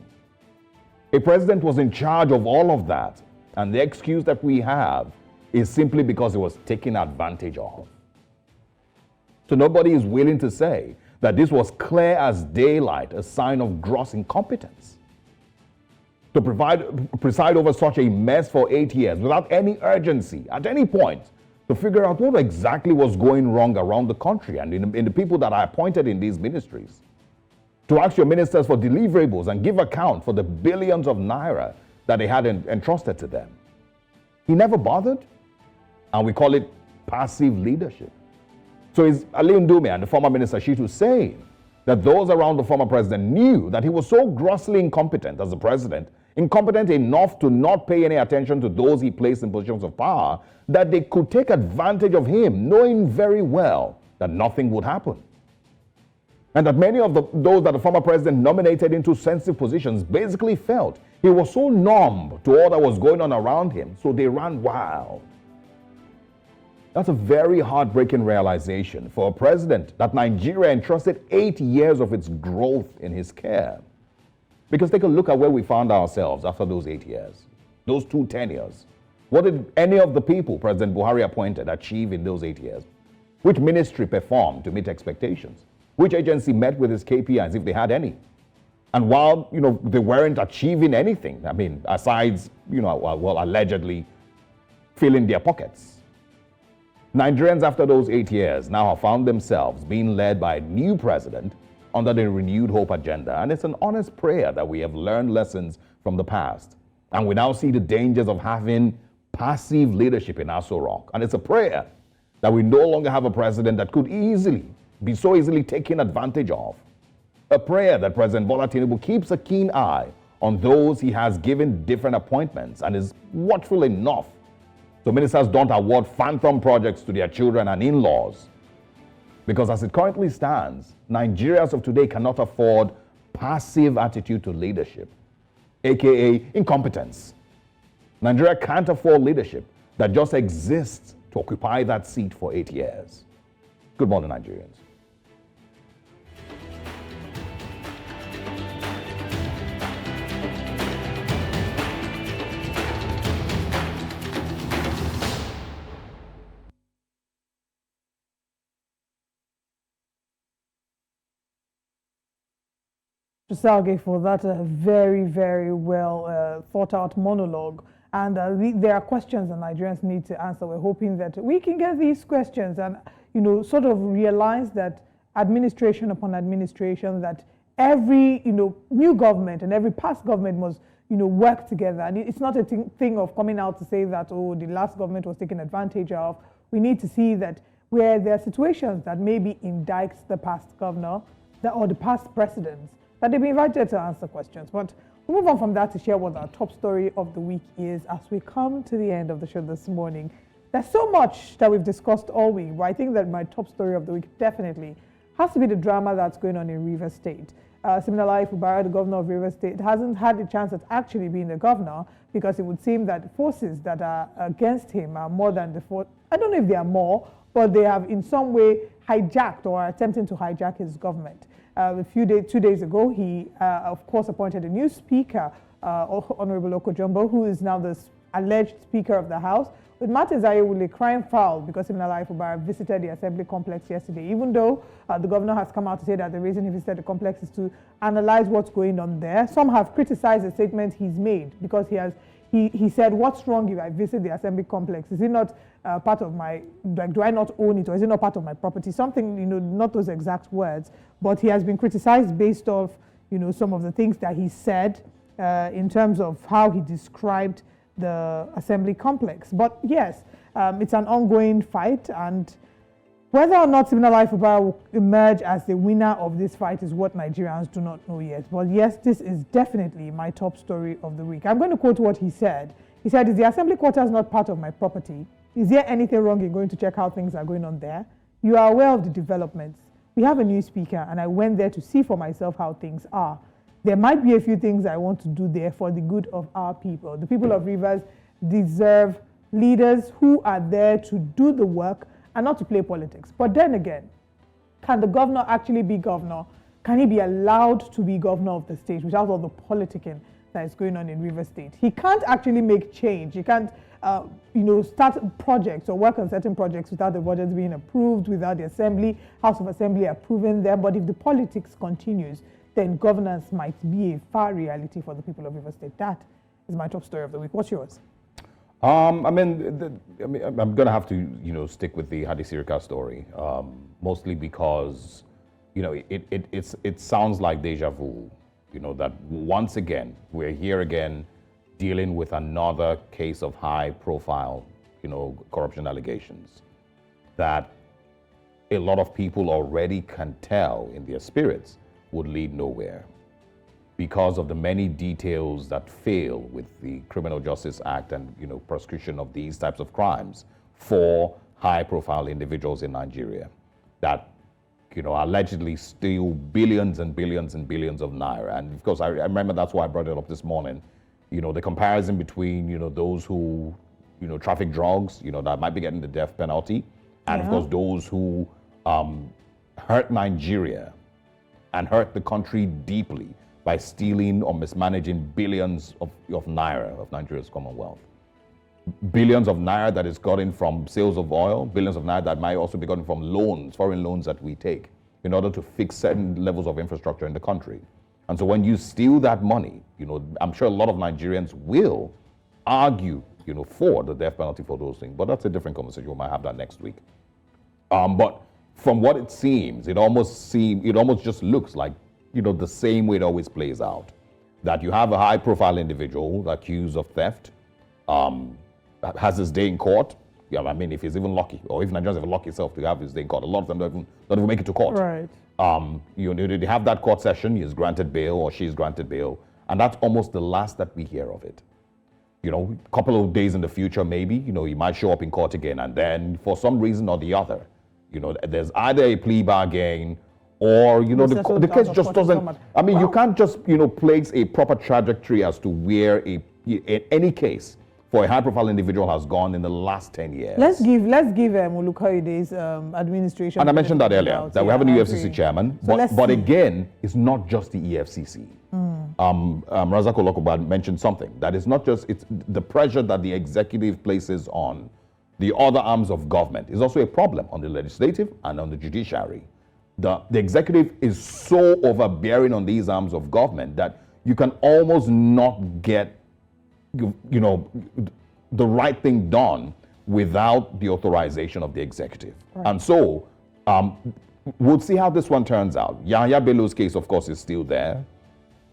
A president was in charge of all of that, and the excuse that we have is simply because he was taken advantage of. So nobody is willing to say that this was clear as daylight, a sign of gross incompetence. To preside over such a mess for 8 years without any urgency at any point to figure out what exactly was going wrong around the country and in the people that are appointed in these ministries. To ask your ministers for deliverables and give account for the billions of naira that they had entrusted to them. He never bothered, and we call it passive leadership. So is Ali Ndume and the former Minister Shitu saying that those around the former president knew that he was so grossly incompetent as the president, incompetent enough to not pay any attention to those he placed in positions of power, that they could take advantage of him, knowing very well that nothing would happen? And that many of those that the former president nominated into sensitive positions basically felt he was so numb to all that was going on around him, so they ran wild. That's a very heartbreaking realization for a president that Nigeria entrusted 8 years of its growth in his care. Because take a look at where we found ourselves after those 8 years, those 2 tenures. What did any of the people President Buhari appointed achieve in those 8 years? Which ministry performed to meet expectations? Which agency met with its KPIs, if they had any? And while, they weren't achieving anything, I mean, aside, allegedly filling their pockets. Nigerians, after those 8 years, now have found themselves being led by a new president under the renewed hope agenda. And it's an honest prayer that we have learned lessons from the past. And we now see the dangers of having passive leadership in Aso Rock. And it's a prayer that we no longer have a president that could be so easily taken advantage of. A prayer that President Bola Tinubu keeps a keen eye on those he has given different appointments and is watchful enough so ministers don't award phantom projects to their children and in-laws. Because as it currently stands, Nigerians of today cannot afford passive attitude to leadership, aka incompetence. Nigeria can't afford leadership that just exists to occupy that seat for 8 years. Good morning, Nigerians. Salge, for that very, very well thought out monologue. And there are questions that Nigerians need to answer. We're hoping that we can get these questions and, sort of realize that administration upon administration, that every, new government and every past government must, work together. And it's not a thing of coming out to say that, oh, the last government was taken advantage of. We need to see that where there are situations that maybe indict the past governor or the past presidents, that they'll be invited to answer questions. But we'll move on from that to share what our top story of the week is as we come to the end of the show this morning. There's so much that we've discussed all week, but I think that my top story of the week definitely has to be the drama that's going on in Rivers State. Similarly, Fabura, the governor of Rivers State, hasn't had the chance at actually being the governor because it would seem that forces that are against him are more than the force. I don't know if they are more, but they have in some way hijacked or are attempting to hijack his government. 2 days ago, he, of course, appointed a new speaker, Honorable Okojumbo, who is now the alleged Speaker of the House, with Martin Zayewule crying foul because Siminalayi Fubara visited the Assembly complex yesterday, even though the governor has come out to say that the reason he visited the complex is to analyze what's going on there. Some have criticized the statement he's made because he said, what's wrong if I visit the Assembly complex? Is it not part of my, do I not own it, or is it not part of my property? Something, not those exact words, but he has been criticized based off, some of the things that he said in terms of how he described the Assembly complex. But yes, it's an ongoing fight, and whether or not Siminalayi Fubara will emerge as the winner of this fight is what Nigerians do not know yet. But yes, this is definitely my top story of the week. I'm going to quote what he said. He said, "Is the Assembly quarters not part of my property? Is there anything wrong in going to check how things are going on there? You are aware of the developments. We have a new speaker, and I went there to see for myself how things are. There might be a few things I want to do there for the good of our people. The people of Rivers deserve leaders who are there to do the work and not to play politics." But then again, can the governor actually be governor? Can he be allowed to be governor of the state without all the politicking that is going on in Rivers State? He can't actually make change. He can't, start projects or work on certain projects without the budgets being approved, without the House of Assembly approving them. But if the politics continues, then governance might be a far reality for the people of Rivers State. That is my top story of the week. What's yours? I'm going to have to, stick with the Hadi Sirika story, mostly because, it sounds like deja vu, that once again, we're here again dealing with another case of high-profile, corruption allegations that a lot of people already can tell in their spirits would lead nowhere, because of the many details that fail with the Criminal Justice Act and prosecution of these types of crimes for high-profile individuals in Nigeria that allegedly steal billions and billions and billions of naira. And of course, I remember that's why I brought it up this morning. The comparison between those who traffic drugs, that might be getting the death penalty, and of course those who hurt Nigeria and hurt the country deeply by stealing or mismanaging billions of naira of Nigeria's commonwealth. Billions of naira that is gotten from sales of oil, billions of naira that might also be gotten from loans, foreign loans that we take. in order to fix certain levels of infrastructure in the country. And so when you steal that money, I'm sure a lot of Nigerians will argue, for the death penalty for those things. But that's a different conversation. We might have that next week. But from what it seems, it almost just looks like, the same way it always plays out. That you have a high-profile individual accused of theft, has his day in court. Yeah, I mean, if he's even lucky, or if Nigerians have lucky itself to have his day in court, a lot of them don't even make it to court. Right. They have that court session, he is granted bail or she is granted bail, and that's almost the last that we hear of it. A couple of days in the future, maybe, he might show up in court again, and then for some reason or the other, there's either a plea bargain or, the case just doesn't, I mean, you can't just, place a proper trajectory as to where in any case for a high-profile individual has gone in the last 10 years. Let's give Olukoyede's administration. And I mentioned that earlier, that we have a new EFCC chairman, So but again, it's not just the EFCC. Razak Olokoba mentioned something, that it's not just, it's the pressure that the executive places on the other arms of government is also a problem on the legislative and on the judiciary. The executive is so overbearing on these arms of government that you can almost not get the right thing done without the authorization of the executive. Right. And so we'll see how this one turns out. Yahya Bello's case, of course, is still there.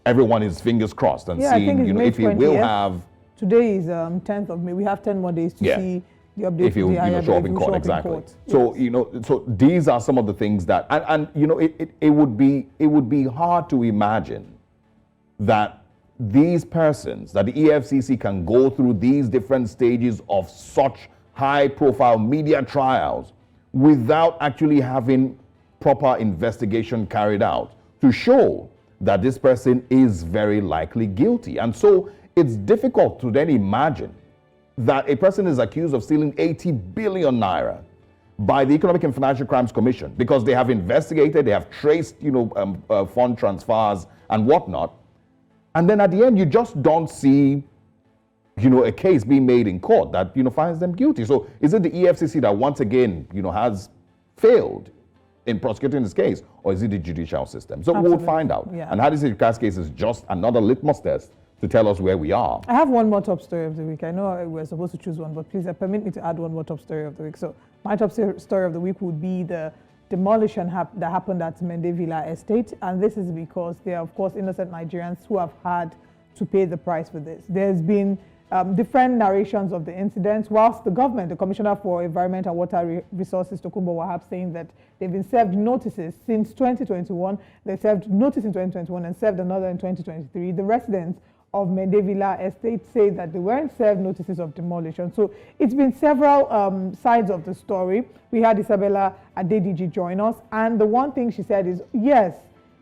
Everyone is fingers crossed and seeing, if he will have. Today is 10th of May. We have 10 more days to see the update. If you show up in court, exactly. Yes. So so these are some of the things that, and it would be hard to imagine that these persons, that the EFCC can go through these different stages of such high-profile media trials without actually having proper investigation carried out to show that this person is very likely guilty. And so it's difficult to then imagine that a person is accused of stealing 80 billion naira by the Economic and Financial Crimes Commission because they have investigated, they have traced, fund transfers and whatnot. And then at the end, you just don't see, a case being made in court that, finds them guilty. So is it the EFCC that once again, has failed in prosecuting this case, or is it the judicial system? So we'll find out. Yeah. And Hadi Sirika's case is just another litmus test to tell us where we are. I have one more top story of the week. I know we're supposed to choose one, but please permit me to add one more top story of the week. So my top story of the week would be the demolition that happened at Mendevilla Estate, and this is because there are, of course, innocent Nigerians who have had to pay the price for this. There's been different narrations of the incidents, whilst the government, the Commissioner for Environment and Water Resources, Tokunbo Wahab, saying that they've been served notices since 2021. They served notice in 2021 and served another in 2023. The residents of Mendevilla Estate say that they weren't served notices of demolition. So it's been several sides of the story. We had Isabella Adediji join us, and the one thing she said is, yes,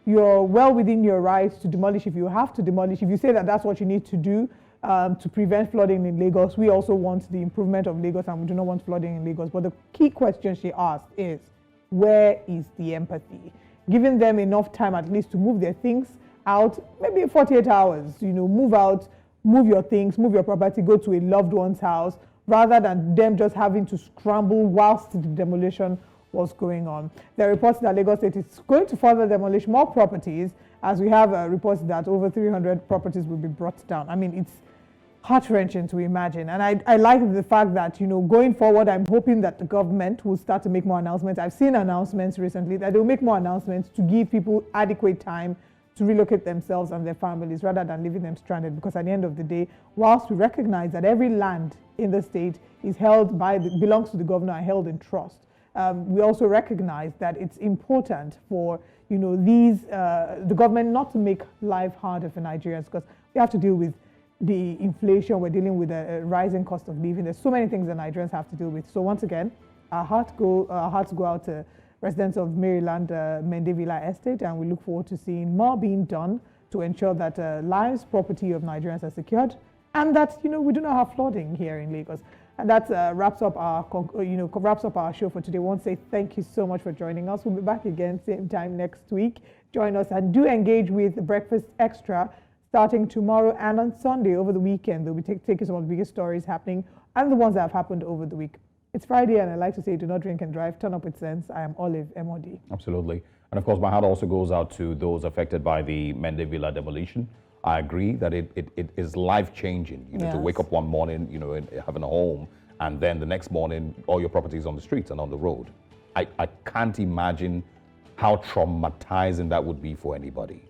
you're well within your rights to demolish if you have to demolish. If you say that that's what you need to do to prevent flooding in Lagos, we also want the improvement of Lagos, and we do not want flooding in Lagos. But the key question she asked is, where is the empathy? Giving them enough time at least to move their things out, maybe 48 hours, move out, move your things, move your property, go to a loved one's house, rather than them just having to scramble whilst the demolition was going on. There are reports that Lagos State is going to further demolish more properties, as we have reports that over 300 properties will be brought down. I mean, it's heart-wrenching to imagine. And I like the fact that, going forward, I'm hoping that the government will start to make more announcements. I've seen announcements recently that they'll make more announcements to give people adequate time to relocate themselves and their families rather than leaving them stranded, because at the end of the day, whilst we recognize that every land in the state is belongs to the governor and held in trust, we also recognize that it's important for the government not to make life harder for Nigerians, because we have to deal with the inflation, we're dealing with a rising cost of living. There's so many things that Nigerians have to deal with. So once again, our hearts go out to residents of Maryland, Mendevilla Estate, and we look forward to seeing more being done to ensure that lives, property of Nigerians are secured, and that we do not have flooding here in Lagos. And that wraps up our show for today. I want to say thank you so much for joining us. We'll be back again same time next week. Join us and do engage with Breakfast Extra starting tomorrow and on Sunday over the weekend. They'll be taking some of the biggest stories happening and the ones that have happened over the week. It's Friday, and I like to say, do not drink and drive. Turn up with sense. I am Olive MOD. Absolutely. And of course, my heart also goes out to those affected by the Mende Villa demolition. I agree that it is life-changing, you know, to wake up one morning, you know, and having a home, and then the next morning, all your property is on the streets and on the road. I can't imagine how traumatizing that would be for anybody.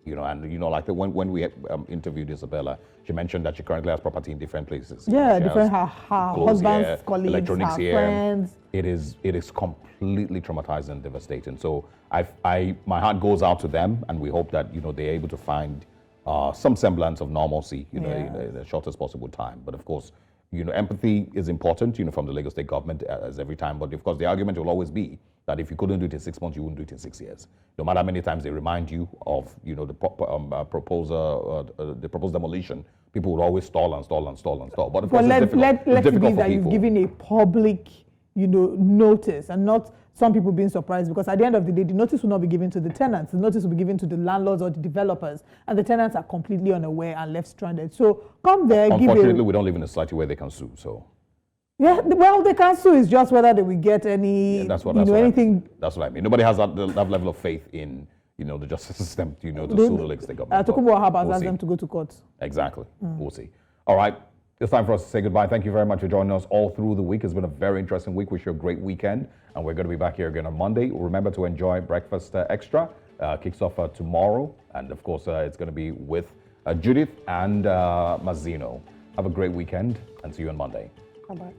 You know, and you know, like when we interviewed Isabella, she mentioned that she currently has property in different places. Yeah, She different has her clothes husband's here, colleagues, electronics her here. friends. It is completely traumatizing and devastating. So my heart goes out to them, and we hope that, you know, they're able to find some semblance of normalcy, you know, in the shortest possible time. But of course, you know, empathy is important, you know, from the Lagos State government as every time. But of course, the argument will always be that if you couldn't do it in 6 months, you wouldn't do it in 6 years. No matter how many times they remind you of, you know, the proposed demolition, people will always stall. But of course, it's difficult that you've given a public, you know, notice, and not some people being surprised, because at the end of the day, the notice will not be given to the tenants. The notice will be given to the landlords or the developers, and the tenants are completely unaware and left stranded. So come there, unfortunately, we don't live in a society where they can sue. So yeah, well, the council is just whether they will get any, anything. That's what I mean. Nobody has that level of faith in, you know, the justice system, you know, to sue the Lagos State government. Tokunbo Wahab has asked them to go to court. Exactly. We'll see. All right. It's time for us to say goodbye. Thank you very much for joining us all through the week. It's been a very interesting week. Wish you a great weekend. And we're going to be back here again on Monday. Remember to enjoy Breakfast Extra. Kicks off tomorrow. And of course, it's going to be with Judith and Mazzino. Have a great weekend and see you on Monday. Bye-bye.